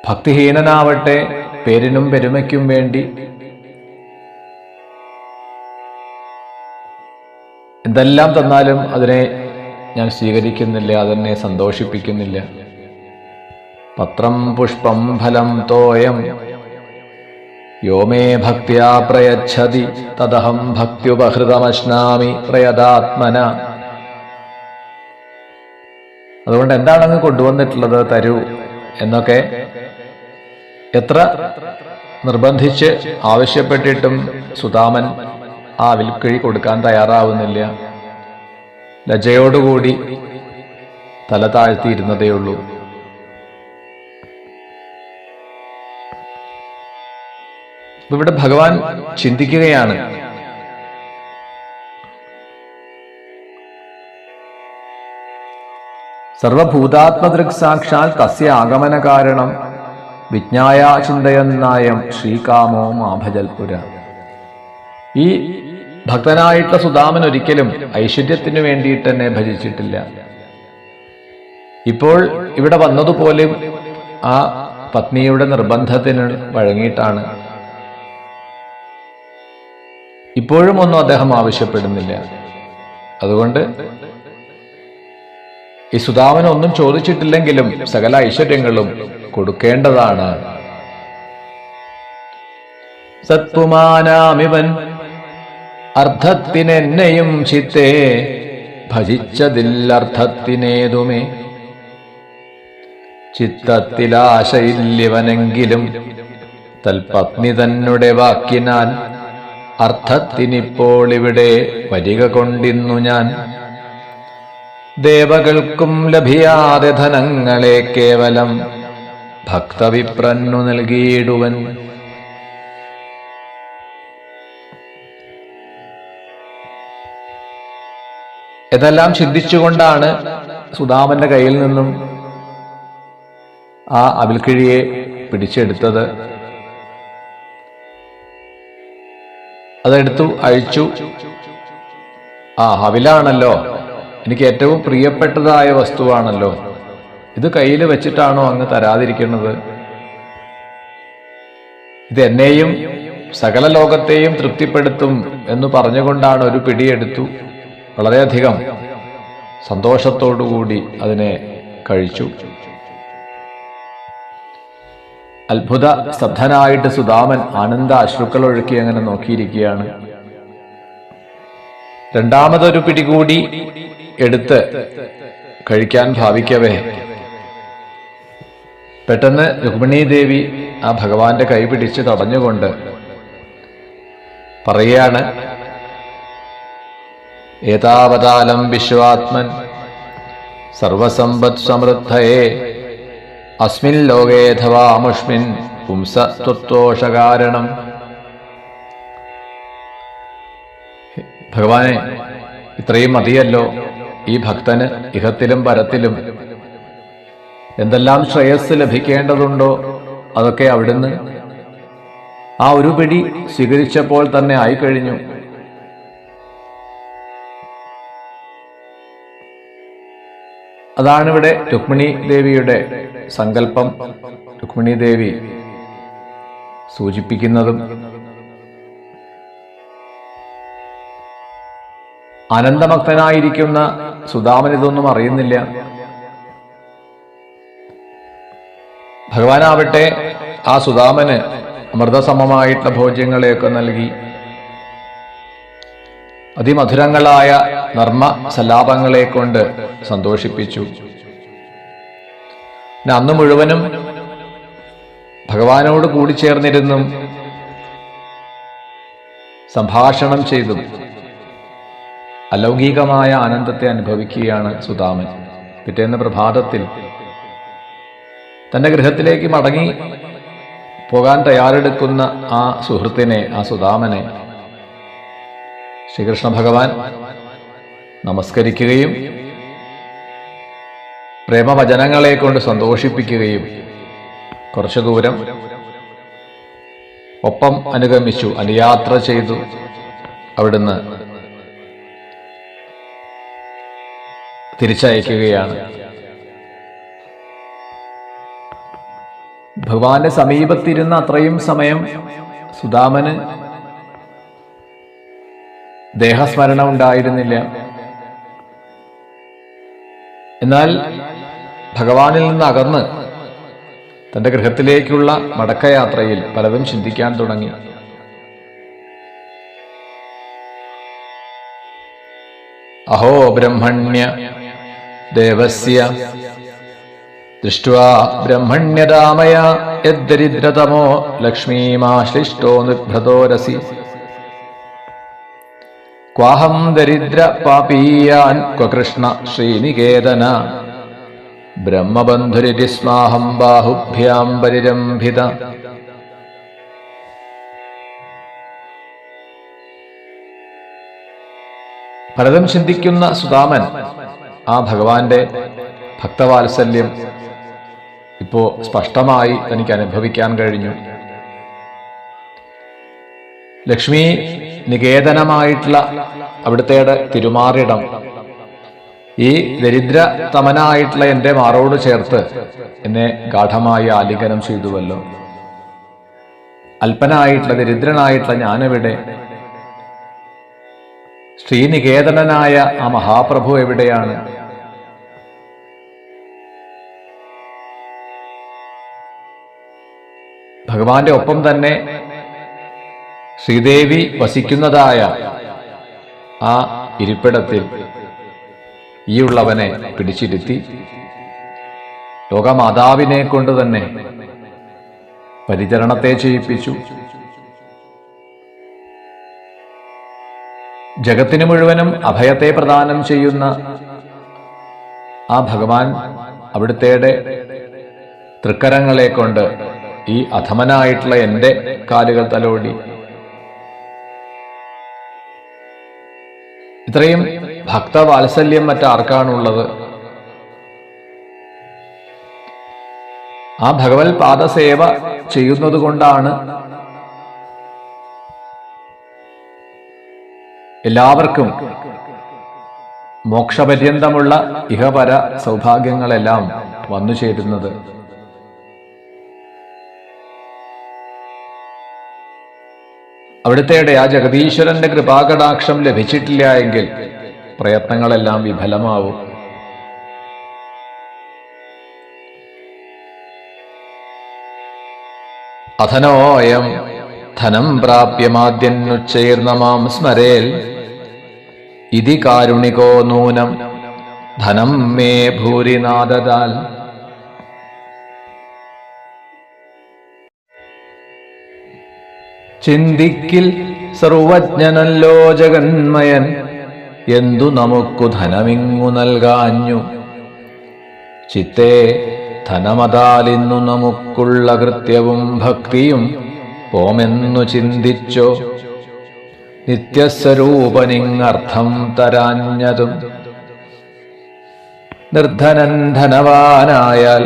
ഭക്തിഹീനനാവട്ടെ പേരിനും പെരുമയ്ക്കും വേണ്ടി എന്തെല്ലാം തന്നാലും അതിനെ ഞാൻ സ്വീകരിക്കുന്നില്ല, അതെന്നെ സന്തോഷിപ്പിക്കുന്നില്ല. പത്രം പുഷ്പം ഫലം തോയം യോ മേ ഭക്ത്യാ പ്രയച്ഛതി തദഹം ഭക്ത്യുപഹൃതമശ്നാമി പ്രയതാത്മന. അതുകൊണ്ട് എന്താണങ്ങ് കൊണ്ടുവന്നിട്ടുള്ളത്, തരൂ എന്നൊക്കെ എത്ര നിർബന്ധിച്ച് ആവശ്യപ്പെട്ടിട്ടും സുദാമൻ ആ വിൽക്കിഴി കൊടുക്കാൻ തയ്യാറാവുന്നില്ല. ലജ്ജയോടുകൂടി തല താഴ്ത്തിയിരുന്നതേയുള്ളൂ. ഇവിടെ ഭഗവാൻ ചിന്തിക്കുകയാണ്, സർവഭൂതാത്മദൃക് സാക്ഷാൽ തസ്യ ആഗമന കാരണം വിജ്ഞായ ചിന്തയന്നായം ശ്രീകാമോ മാഭജൽപുര. ഈ ഭക്തനായിട്ടുള്ള സുദാമൻ ഒരിക്കലും ഐശ്വര്യത്തിന് വേണ്ടിയിട്ട് തന്നെ ഭജിച്ചിട്ടില്ല. ഇപ്പോൾ ഇവിടെ വന്നതുപോലും ആ പത്നിയുടെ നിർബന്ധത്തിന് വഴങ്ങിയിട്ടാണ്. ഇപ്പോഴും ഒന്നും അദ്ദേഹം ആവശ്യപ്പെടുന്നില്ല. അതുകൊണ്ട് ഈ സുദാമൻ ഒന്നും ചോദിച്ചിട്ടില്ലെങ്കിലും സകല ഐശ്വര്യങ്ങളും കൊടുക്കേണ്ടതാണ്. സത്പുമാനാമിവൻ അർത്ഥത്തിനെന്നെയും ചിത്തേ ഭജിച്ചതില്ലർത്ഥത്തിനേതുമേ ചിത്തത്തിലാശയില്ലിവനെങ്കിലും തൽപത്നി തന്നെ വാക്കിനാൽ അർത്ഥത്തിനിപ്പോൾ ഇവിടെ വരിക കൊണ്ടിന്നു ഞാൻ ദേവകൾക്കും ലഭിയാതെ ധനങ്ങളെ കേവലം ഭക്തവിപ്രന്നു നൽകിയിടുവൻ. ഇതെല്ലാം ചിന്തിച്ചുകൊണ്ടാണ് സുദാമന്റെ കയ്യിൽ നിന്നും ആ അവിൽക്കിഴിയെ പിടിച്ചെടുത്തത്. അതെടുത്തു അഴിച്ചു. ആ അവിലാണല്ലോ, എനിക്ക് ഏറ്റവും പ്രിയപ്പെട്ടതായ വസ്തുവാണല്ലോ, ഇത് കയ്യിൽ വെച്ചിട്ടാണോ അങ്ങ് തരാതിരിക്കുന്നത്? ഇത് എന്നെയും സകല ലോകത്തെയും തൃപ്തിപ്പെടുത്തും എന്ന് പറഞ്ഞുകൊണ്ടാണ് ഒരു പിടിയെടുത്തു. വളരെയധികം സന്തോഷത്തോടുകൂടി അതിനെ കഴിച്ചു. അത്ഭുത സ്തബ്ധനായിട്ട് സുദാമൻ ആനന്ദ അശ്രുക്കൾ ഒഴുക്കി അങ്ങനെ നോക്കിയിരിക്കുകയാണ്. രണ്ടാമതൊരു പിടികൂടി എടുത്ത് കഴിക്കാൻ ഭാവിക്കവേ പെട്ടെന്ന് രുക്മിണീ ദേവി ആ ഭഗവാന്റെ കൈ പിടിച്ച് തടഞ്ഞുകൊണ്ട് പറയുകയാണ്, ഏതാവതാലം വിശ്വാത്മൻ സർവസമ്പത് സമൃദ്ധയേ അസ്മിൻ ലോകേധവാമുഷ്മിൻ പുംസത്വത്തോഷകാരണം. ഭഗവാനെ, ഇത്രയും മതിയല്ലോ ഈ ഭക്തന് ഇഹത്തിലും പരത്തിലും എന്തെല്ലാം ശ്രേയസ് ലഭിക്കേണ്ടതുണ്ടോ അതൊക്കെ അവിടുന്ന് ആ ഒരു പിടി സ്വീകരിച്ചപ്പോൾ തന്നെ ആയിക്കഴിഞ്ഞു. അതാണിവിടെ രുക്മിണി ദേവിയുടെ സങ്കല്പം, രുക്മിണി ദേവി സൂചിപ്പിക്കുന്നതും. ആനന്ദഭക്തനായിരിക്കുന്ന സുദാമൻ ഇതൊന്നും അറിയുന്നില്ല. ഭഗവാനാവട്ടെ ആ സുദാമന് അമൃതസമമായിട്ടുള്ള ഭോജ്യങ്ങളെയൊക്കെ നൽകി അതിമധുരങ്ങളായ നർമ്മ സലാപങ്ങളെ കൊണ്ട് സന്തോഷിപ്പിച്ചു. അന്ന് മുഴുവനും ഭഗവാനോട് കൂടിച്ചേർന്നിരുന്നും സംഭാഷണം ചെയ്തും അലൗകികമായ ആനന്ദത്തെ അനുഭവിക്കുകയാണ് സുദാമൻ. പിറ്റേന്ന് പ്രഭാതത്തിൽ തന്റെ ഗൃഹത്തിലേക്ക് മടങ്ങി പോകാൻ തയ്യാറെടുക്കുന്ന ആ സുഹൃത്തിനെ, ആ സുദാമനെ ശ്രീകൃഷ്ണ ഭഗവാൻ നമസ്കരിക്കുകയും പ്രേമവചനങ്ങളെ കൊണ്ട് സന്തോഷിപ്പിക്കുകയും കുറച്ചു ദൂരം ഒപ്പം അനുഗമിച്ചു, അനുയാത്ര ചെയ്തു. അവിടുന്ന് തിരിച്ചയക്കുകയാണ്. ഭഗവാന്റെ സമീപത്തിരുന്ന അത്രയും സമയം സുദാമന് ദേഹസ്മരണ ഉണ്ടായിരുന്നില്ല. എന്നാൽ ഭഗവാനിൽ നിന്ന് അകന്ന് തന്റെ ഗൃഹത്തിലേക്കുള്ള മടക്കയാത്രയിൽ പലതും ചിന്തിക്കാൻ തുടങ്ങി. അഹോ ബ്രഹ്മണ്യ ദേവസ്യ ദൃഷ്ട്വാ ബ്രഹ്മണ്യരാമയ യദ്ദരിദ്രതമോ ലക്ഷ്മീമാശ്ലിഷ്ടോ നിർഭ്രതോരസി ക്വാഹം ദരിദ്ര പാപീയാൻ ക്വകൃഷ്ണ ശ്രീനികേതന ബ്രഹ്മബന്ധുരിസ്മാഹം ബാഹുഭ്യാം പരിരംഭിത. പലതും ചിന്തിക്കുന്ന സുദാമൻ ആ ഭഗവാന്റെ ഭക്തവാത്സല്യം ഇപ്പോ സ്പഷ്ടമായി തനിക്ക് അനുഭവിക്കാൻ കഴിഞ്ഞു. ലക്ഷ്മി നികേതനമായിട്ടുള്ള അവിടുത്തെ തിരുമാറിടം ഈ ദരിദ്രതമനായിട്ടുള്ള എൻ്റെ മാറോട് ചേർത്ത് എന്നെ ഗാഠമായി ആലിംഗനം ചെയ്തുവല്ലോ. അല്പനായിട്ടുള്ള ദരിദ്രനായിട്ടുള്ള ഞാനെവിടെ? ശ്രീനികേതനായ ആ മഹാപ്രഭു എവിടെയാണ്? ഭഗവാന്റെ ഒപ്പം തന്നെ ശ്രീദേവി വസിക്കുന്നതായ ആ ഇരിപ്പിടത്തിൽ ഈ ഉള്ളവനെ പിടിച്ചിരുത്തി ലോകമാതാവിനെ കൊണ്ട് തന്നെ പരിചരണത്തെ ചെയ്യിപ്പിച്ചു. ജഗത്തിന് മുഴുവനും അഭയത്തെ പ്രദാനം ചെയ്യുന്ന ആ ഭഗവാൻ അവിടുത്തെ തൃക്കരങ്ങളെ കൊണ്ട് ഈ അധമനായിട്ടുള്ള എൻ്റെ കാലുകൾ തലോടി. ഇത്രയും ഭക്തവാത്സല്യം മറ്റാർക്കാണുള്ളത്? ആ ഭഗവത് പാദസേവ ചെയ്യുന്നത് കൊണ്ടാണ് എല്ലാവർക്കും മോക്ഷപര്യന്തമുള്ള ഇഹപര സൗഭാഗ്യങ്ങളെല്ലാം വന്നു ചേരുന്നത്. അവിടുത്തെ ആ ജഗദീശ്വരന്റെ കൃപാകടാക്ഷം ലഭിച്ചിട്ടില്ല എങ്കിൽ പ്രയത്നങ്ങളെല്ലാം വിഫലമാവും. അധനോയം ധനം പ്രാപ്യമാദ്യന്നുച്ചൈർനമാം സ്മരേൽ ഇതി കാരുണികോ നൂനം ധനം മേ ഭൂരിനാദദാൽ. ചിന്തിക്കിൽ സർവജ്ഞനല്ലോ ജഗന്മയൻ എന്തു നമുക്കു ധനമിങ്ങു നൽകാഞ്ഞു. ചിത്തേ ധനമതാലിന്നു നമുക്കുള്ള കൃത്യവും ഭക്തിയും പോമെന്നു ചിന്തിച്ചോ. നിത്യസ്വരൂപനിങ്ങർത്ഥം തരാഞ്ഞതും നിർധനൻ ധനവാനായാൽ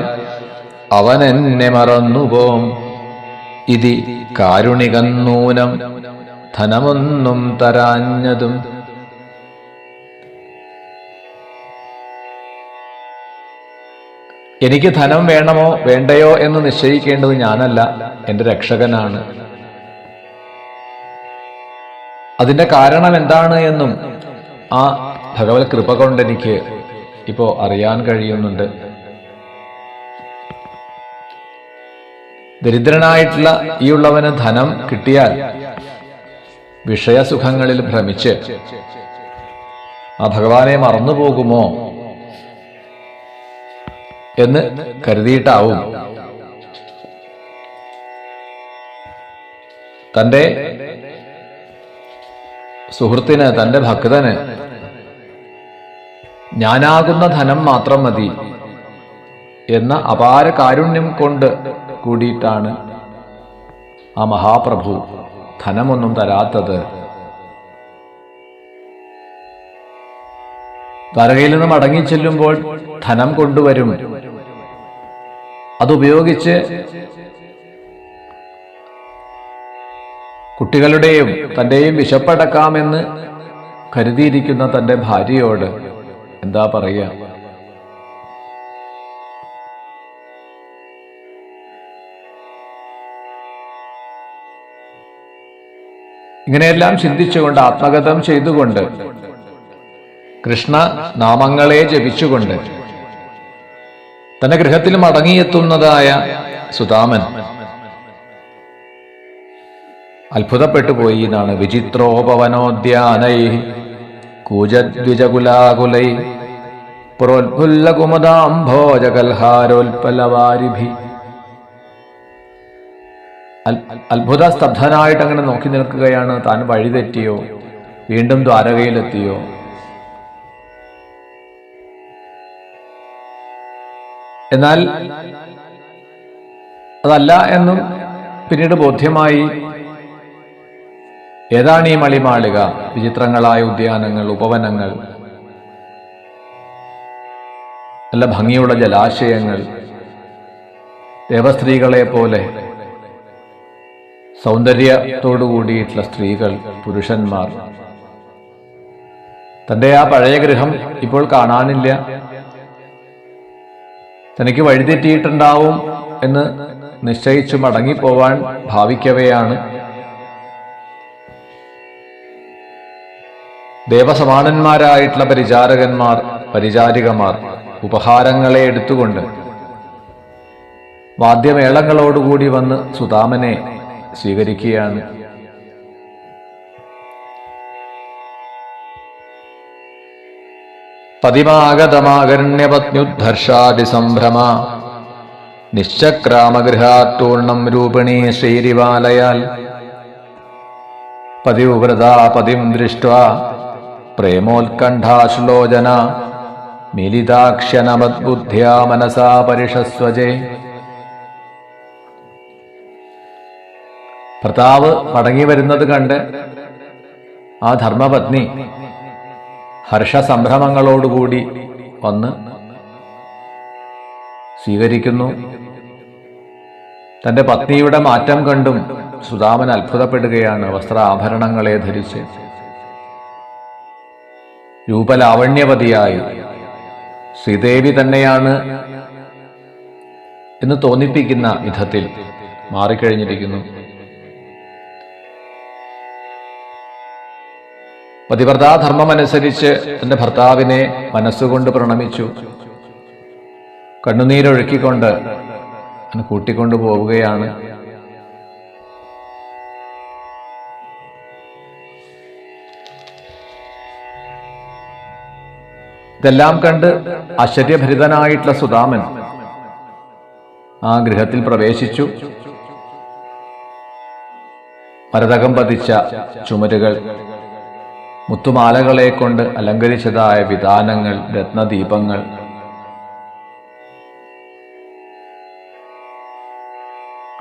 അവനെന്നെ മറന്നുപോം. ഇതി കാരുണികന്നൂനം ധനമൊന്നും തരാഞ്ഞതും. എനിക്ക് ധനം വേണമോ വേണ്ടയോ എന്ന് നിശ്ചയിക്കേണ്ടത് ഞാനല്ല, എൻ്റെ രക്ഷകനാണ്. അതിൻ്റെ കാരണം എന്താണ് എന്നും ആ ഭഗവത് കൃപ കൊണ്ട് എനിക്ക് ഇപ്പോ അറിയാൻ കഴിയുന്നുണ്ട്. ദരിദ്രനായിട്ടുള്ള ഈ ഉള്ളവന് ധനം കിട്ടിയാൽ വിഷയസുഖങ്ങളിൽ ഭ്രമിച്ച് ആ ഭഗവാനെ മറന്നുപോകുമോ എന്ന് കരുതിയിട്ടാവും തൻ്റെ സുഹൃത്തിന്, തൻ്റെ ഭക്തന് ഞാനാകുന്ന ധനം മാത്രം മതി എന്ന അപാര കാരുണ്യം കൊണ്ട് കൂടിയിട്ടാണ് ആ മഹാപ്രഭു ധനമൊന്നും തരാത്തത്. ദ്വാരകയിൽ നിന്ന് മടങ്ങിച്ചെല്ലുമ്പോൾ ധനം കൊണ്ടുവരും. അതുപയോഗിച്ച് കുട്ടികളുടെയും തൻ്റെയും വിശപ്പടക്കാമെന്ന് കരുതിയിരിക്കുന്ന തൻ്റെ ഭാര്യയോട് എന്താ പറയുക? ഇങ്ങനെയെല്ലാം ചിന്തിച്ചുകൊണ്ട്, ആത്മഗതം ചെയ്തുകൊണ്ട്, കൃഷ്ണ നാമങ്ങളെ ജപിച്ചുകൊണ്ട് തന്റെ ഗൃഹത്തിൽ മടങ്ങിയെത്തുന്നതായ സുദാമൻ അത്ഭുതപ്പെട്ടുപോയി എന്നാണ്. വിചിത്രോപവനോദ്യാനൈ കൂജദ്വിജകുലാകുലൈ പ്രോത്ഫുല്ലകുമുദാംഭോജകൽഹാരോൽപലവാരിഭി. അത്ഭുത സ്തബ്ധനായിട്ട് അങ്ങനെ നോക്കി നിൽക്കുകയാണ്. താൻ വഴിതെറ്റിയോ, വീണ്ടും ദ്വാരകയിലെത്തിയോ? എന്നാൽ അതല്ല എന്നും പിന്നീട് ബോധ്യമായി. ഏതാണ് ഈ മളിമാളിക? വിചിത്രങ്ങളായ ഉദ്യാനങ്ങൾ, ഉപവനങ്ങൾ, നല്ല ഭംഗിയുള്ള ജലാശയങ്ങൾ, ദേവസ്ത്രീകളെ പോലെ സൗന്ദര്യത്തോടു കൂടിയിട്ടുള്ള സ്ത്രീകൾ, പുരുഷന്മാർ, തൻ്റെ ആ പഴയ ഗൃഹം ഇപ്പോൾ കാണാനില്ല. തനിക്ക് വഴിതെറ്റിയിട്ടുണ്ടാവും എന്ന് നിശ്ചയിച്ചു മടങ്ങിപ്പോവാൻ ഭാവിക്കവെയാണ് ദേവസമാനന്മാരായിട്ടുള്ള പരിചാരകന്മാർ, പരിചാരികമാർ ഉപഹാരങ്ങളെ എടുത്തുകൊണ്ട് വാദ്യമേളങ്ങളോടുകൂടി വന്ന് സുദാമനെ സ്വീകരിക്കുകയാണ്. പതിമാഗതമാകർണ്യപത്ന്യുദ്ധർഷാദിസംഭ്രമ നിശ്ചക്രാമഗൃഹാത്തൂർണം രൂപിണീ ശ്രീരിവാലയാൽ പതിവ്രതാ പതിം ദൃഷ്ട്വാ പ്രേമോത്കണ്ഠാശ്ലോചന മിലിതാക്ഷ്യനമദ്ബുദ്ധ്യാ മനസാ പരിഷസ്വജേ. ഭർത്താവ് മടങ്ങി വരുന്നത് കണ്ട് ആ ധർമ്മപത്നി ഹർഷസംഭ്രമങ്ങളോടുകൂടി വന്ന് സ്വീകരിക്കുന്നു. തന്റെ പത്നിയുടെ മാറ്റം കണ്ടും സുദാമൻ അത്ഭുതപ്പെടുകയാണ്. വസ്ത്രാഭരണങ്ങളെ ധരിച്ച് രൂപലാവണ്യവതിയായി ശ്രീദേവി തന്നെയാണ് എന്ന് തോന്നിപ്പിക്കുന്ന വിധത്തിൽ മാറിക്കഴിഞ്ഞിരിക്കുന്നു. പതിവ്രതാധർമ്മമനുസരിച്ച് തന്റെ ഭർത്താവിനെ മനസ്സുകൊണ്ട് പ്രണമിച്ചു. കണ്ണുനീരൊഴുക്കിക്കൊണ്ട് കൂട്ടിക്കൊണ്ടു പോവുകയാണ്. ഇതെല്ലാം കണ്ട് ആശ്ചര്യഭരിതനായിട്ടുള്ള സുദാമൻ ആ ഗൃഹത്തിൽ പ്രവേശിച്ചു. മരതകം പതിച്ച ചുമരുകൾ, മുത്തുമാലകളെ കൊണ്ട് അലങ്കരിച്ചതായ വിതാനങ്ങൾ, രത്നദീപങ്ങൾ,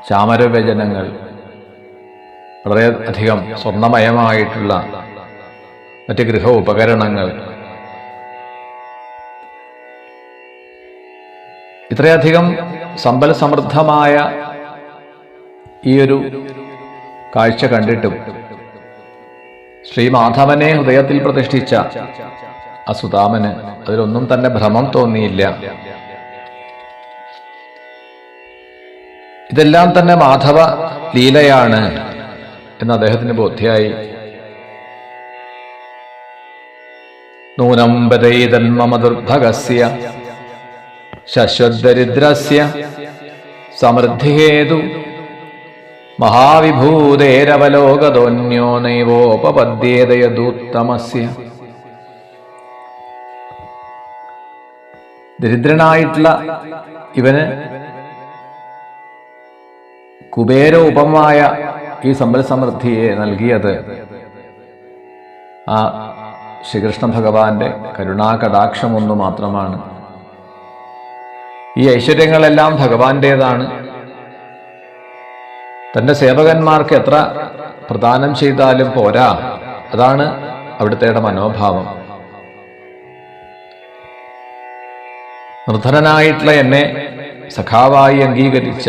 ചാമരവ്യജനങ്ങൾ, വളരെയധികം സ്വർണമയമായിട്ടുള്ള മറ്റ് ഗൃഹ ഉപകരണങ്ങൾ, ഇത്രയധികം സമ്പൽ സമൃദ്ധമായ ഈ ഒരു കാഴ്ച കണ്ടിട്ടും ശ്രീമാധവനെ ഹൃദയത്തിൽ പ്രതിഷ്ഠിച്ച ആ സുദാമന് അതിലൊന്നും തന്നെ ഭ്രമം തോന്നിയില്ല. ഇതെല്ലാം തന്നെ മാധവ ലീലയാണ് എന്ന് അദ്ദേഹത്തിന് ബോധ്യായി. നൂനം ബദൈതന്മമ ദുർഭഗസ്യ ശശ്വദരിദ്രസ്യ സമൃദ്ധിഹേതു മഹാവിഭൂതേരവലോകതോന്യോ നൈവോപപദ്യേതയദൂത്തമസ്യ. ദരിദ്രനായിട്ടുള്ള ഇവന് കുബേരോപമായ ഈ സമ്പൽ സമൃദ്ധിയെ നൽകിയത് ആ ശ്രീകൃഷ്ണ ഭഗവാന്റെ കരുണാകടാക്ഷമൊന്നു മാത്രമാണ്. ഈ ഐശ്വര്യങ്ങളെല്ലാം ഭഗവാന്റേതാണ്. തന്റെ സേവകന്മാർക്ക് എത്ര പ്രദാനം ചെയ്താലും പോരാ. അതാണ് അവിടുത്തെ മനോഭാവം. നിർധനനായിട്ടുള്ള എന്നെ സഖാവായി അംഗീകരിച്ച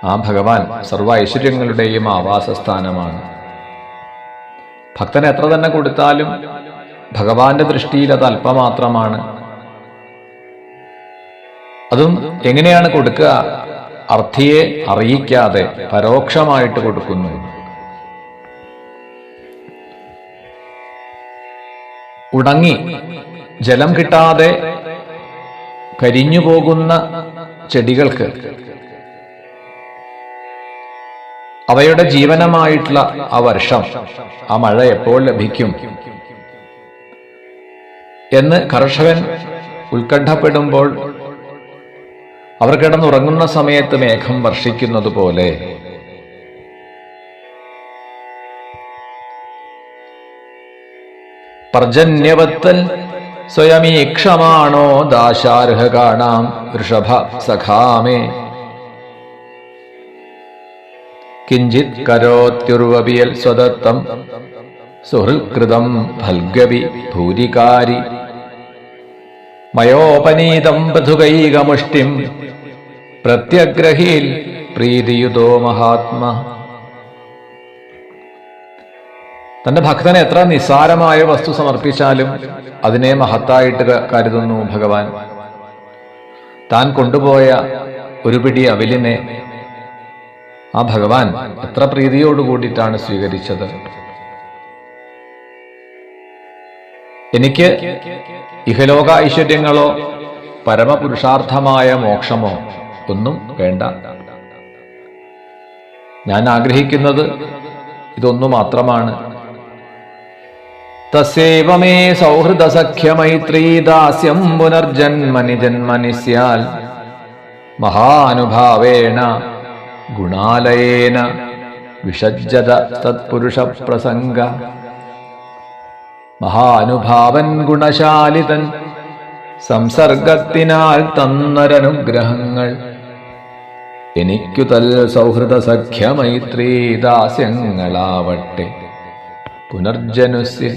ആ ഭഗവാൻ സർവ്വ ഐശ്വര്യങ്ങളുടെയും ആവാസസ്ഥാനമാണ്. ഭക്തന് എത്ര തന്നെ കൊടുത്താലും ഭഗവാന്റെ ദൃഷ്ടിയിൽ അത് അല്പമാത്രമാണ്. അതും എങ്ങനെയാണ് കൊടുക്കുക? അർത്ഥിയെ അറിയിക്കാതെ പരോക്ഷമായിട്ട് കൊടുക്കുന്നു. ഉണങ്ങി ജലം കിട്ടാതെ കരിഞ്ഞു പോകുന്ന ചെടികൾക്ക് അവയുടെ ജീവനമായിട്ടുള്ള ആ വർഷം, ആ മഴ എപ്പോൾ ലഭിക്കും എന്ന് കർഷകൻ ഉത്കണ്ഠപ്പെടുമ്പോൾ അവർ കിടന്നുറങ്ങുന്ന സമയത്ത് മേഘം വർഷിക്കുന്നത് പോലെ പർജന്യവത്തൽ സ്വയമീക്ഷമാണോ ദാശാർഹകാണാം ഋഷഭ സഖാമേ കിഞ്ചിത് കരോത്യുർവപിയൽ സ്വദത്തം സുഹൃത്കൃതം ഭൽഗവി ഭൂരികാരി മയോപനീതം പഥുകൈകമുഷ്ടിം പ്രത്യഗ്രഹീൽ പ്രീതിയുതോ മഹാത്മ. തന്റെ ഭക്തന് എത്ര നിസ്സാരമായ വസ്തു സമർപ്പിച്ചാലും അതിനെ മഹത്തായിട്ട് കരുതുന്നു ഭഗവാൻ. താൻ കൊണ്ടുപോയ ഒരു പിടി അവിലിനെ ആ ഭഗവാൻ എത്ര പ്രീതിയോടുകൂടിയിട്ടാണ് സ്വീകരിച്ചത്. എനിക്ക് ഇഹലോക ഐശ്വര്യങ്ങളോ പരമപുരുഷാർത്ഥമായ മോക്ഷമോ ഒന്നും വേണ്ട. ഞാൻ ആഗ്രഹിക്കുന്നത് ഇതൊന്നു മാത്രമാണ്. തസ്യൈവ മേ സൗഹൃദ സഖ്യ മൈത്രീ ദാസ്യം പുനർജന്മനി ജന്മനി സ്യാൽ മഹാനുഭാവേന ഗുണാലയേന വിഷജ്ജത തത്പുരുഷ പ്രസംഗ. മഹാനുഭാവൻ ഗുണശാലിതൻ സംസർഗത്തിനാൽ തന്നൊരനുഗ്രഹങ്ങൾ എനിക്കു തൽ സൗഹൃദ സഖ്യ മൈത്രീ ദാസ്യങ്ങളാവട്ടെ പുനർജനുസ്സിൽ.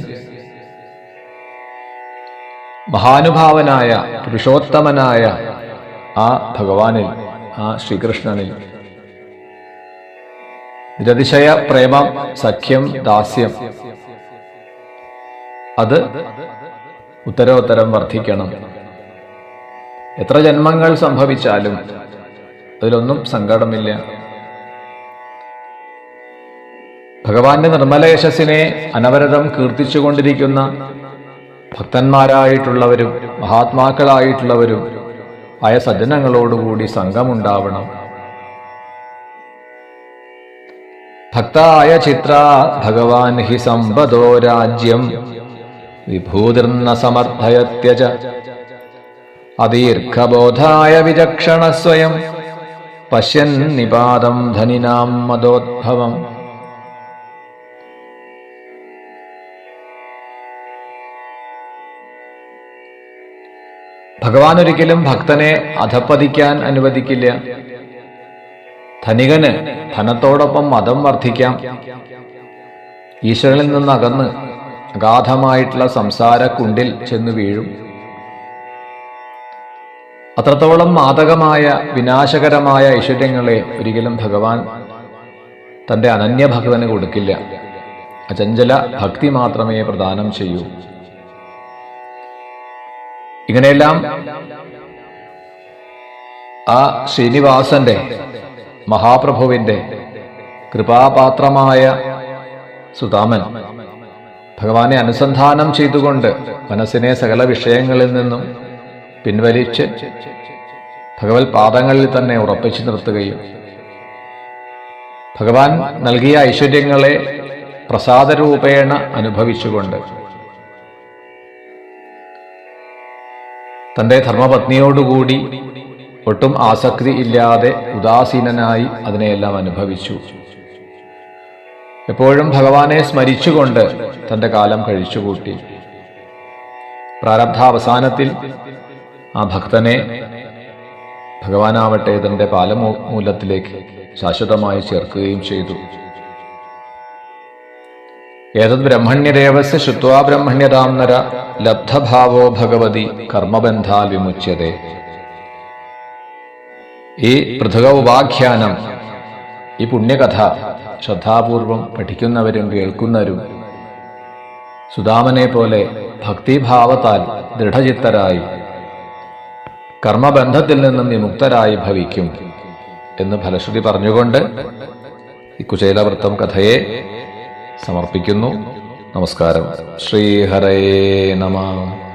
മഹാനുഭാവനായ പുരുഷോത്തമനായ ആ ഭഗവാനിൽ, ആ ശ്രീകൃഷ്ണനിൽ നിരതിശയ പ്രേമം, സഖ്യം, ദാസ്യം അത് ഉത്തരോത്തരം വർദ്ധിക്കണം. എത്ര ജന്മങ്ങൾ സംഭവിച്ചാലും അതിലൊന്നും സങ്കടമില്ല. ഭഗവാന്റെ നിർമ്മല യശസ്സിനെ അനവരതം കീർത്തിച്ചുകൊണ്ടിരിക്കുന്ന ഭക്തന്മാരായിട്ടുള്ളവരും മഹാത്മാക്കളായിട്ടുള്ളവരും ആയ സജ്ജനങ്ങളോടുകൂടി സംഘമുണ്ടാവണം. ഭക്തായ ചിത്ര ഭഗവാൻ ഹി സമ്പദോ രാജ്യം വിഭൂതിർന്ന സമർത്ഥയത്യജ അദീർഘബോധായ വിചക്ഷണ സ്വയം പശ്യൻ നിപാതം ധനിനാം മദോദ്ഭവം. ഭഗവാൻ ഒരിക്കലും ഭക്തനെ അധപ്പതിക്കാൻ അനുവദിക്കില്ല. ധനികന് ധനത്തോടൊപ്പം മതം വർദ്ധിക്കാം. ഈശ്വരനിൽ നിന്ന് അകന്ന് അഗാധമായിട്ടുള്ള സംസാര കുണ്ടിൽ ചെന്ന് വീഴും. അത്രത്തോളം മാദകമായ വിനാശകരമായ ഐശ്വര്യങ്ങളെ ഒരിക്കലും ഭഗവാൻ തന്റെ അനന്യഭക്തന് കൊടുക്കില്ല. അചഞ്ചല ഭക്തി മാത്രമേ പ്രദാനം ചെയ്യൂ. ഇങ്ങനെയെല്ലാം ആ ശ്രീനിവാസന്റെ, മഹാപ്രഭുവിന്റെ കൃപാപാത്രമായ സുദാമൻ ഭഗവാനെ അനുസന്ധാനം ചെയ്തുകൊണ്ട് മനസ്സിനെ സകല വിഷയങ്ങളിൽ നിന്നും പിൻവലിച്ച് ഭഗവത് പാദങ്ങളിൽ തന്നെ ഉറപ്പിച്ചു നിർത്തുകയും ഭഗവാൻ നൽകിയ ഐശ്വര്യങ്ങളെ പ്രസാദരൂപേണ അനുഭവിച്ചുകൊണ്ട് തന്റെ ധർമ്മപത്നിയോടുകൂടി ഒട്ടും ആസക്തി ഇല്ലാതെ ഉദാസീനനായി അതിനെയെല്ലാം അനുഭവിച്ചു. എപ്പോഴും ഭഗവാനെ സ്മരിച്ചുകൊണ്ട് തന്റെ കാലം കഴിച്ചുകൂട്ടി. പ്രാരബ്ധാവസാനത്തിൽ ആ ഭക്തനെ ഭഗവാനാവട്ടെ തന്റെ പാലമൂലത്തിലേക്ക് ശാശ്വതമായി ചേർക്കുകയും ചെയ്തു. ഏതത് ബ്രഹ്മണ്യദേവസ്യ ശ്രുത്വാ ബ്രഹ്മണ്യതാം നര ലബ്ധഭാവോ ഭഗവതി കർമ്മബന്ധാൽ വിമുച്യതേ. ഈ പൃഥക ഉപാഖ്യാനം, ഈ പുണ്യകഥ ശ്രദ്ധാപൂർവം പഠിക്കുന്നവരും കേൾക്കുന്നവരും സുദാമനെ പോലെ ഭക്തിഭാവത്താൽ ദൃഢചിത്തരായി കർമ്മബന്ധത്തിൽ നിന്നും വിമുക്തരായി ഭവിക്കും എന്ന് ഫലശ്രുതി പറഞ്ഞുകൊണ്ട് ഈ കുചേലവൃത്തം കഥയെ സമർപ്പിക്കുന്നു. നമസ്കാരം. ശ്രീഹരേ നമഃ.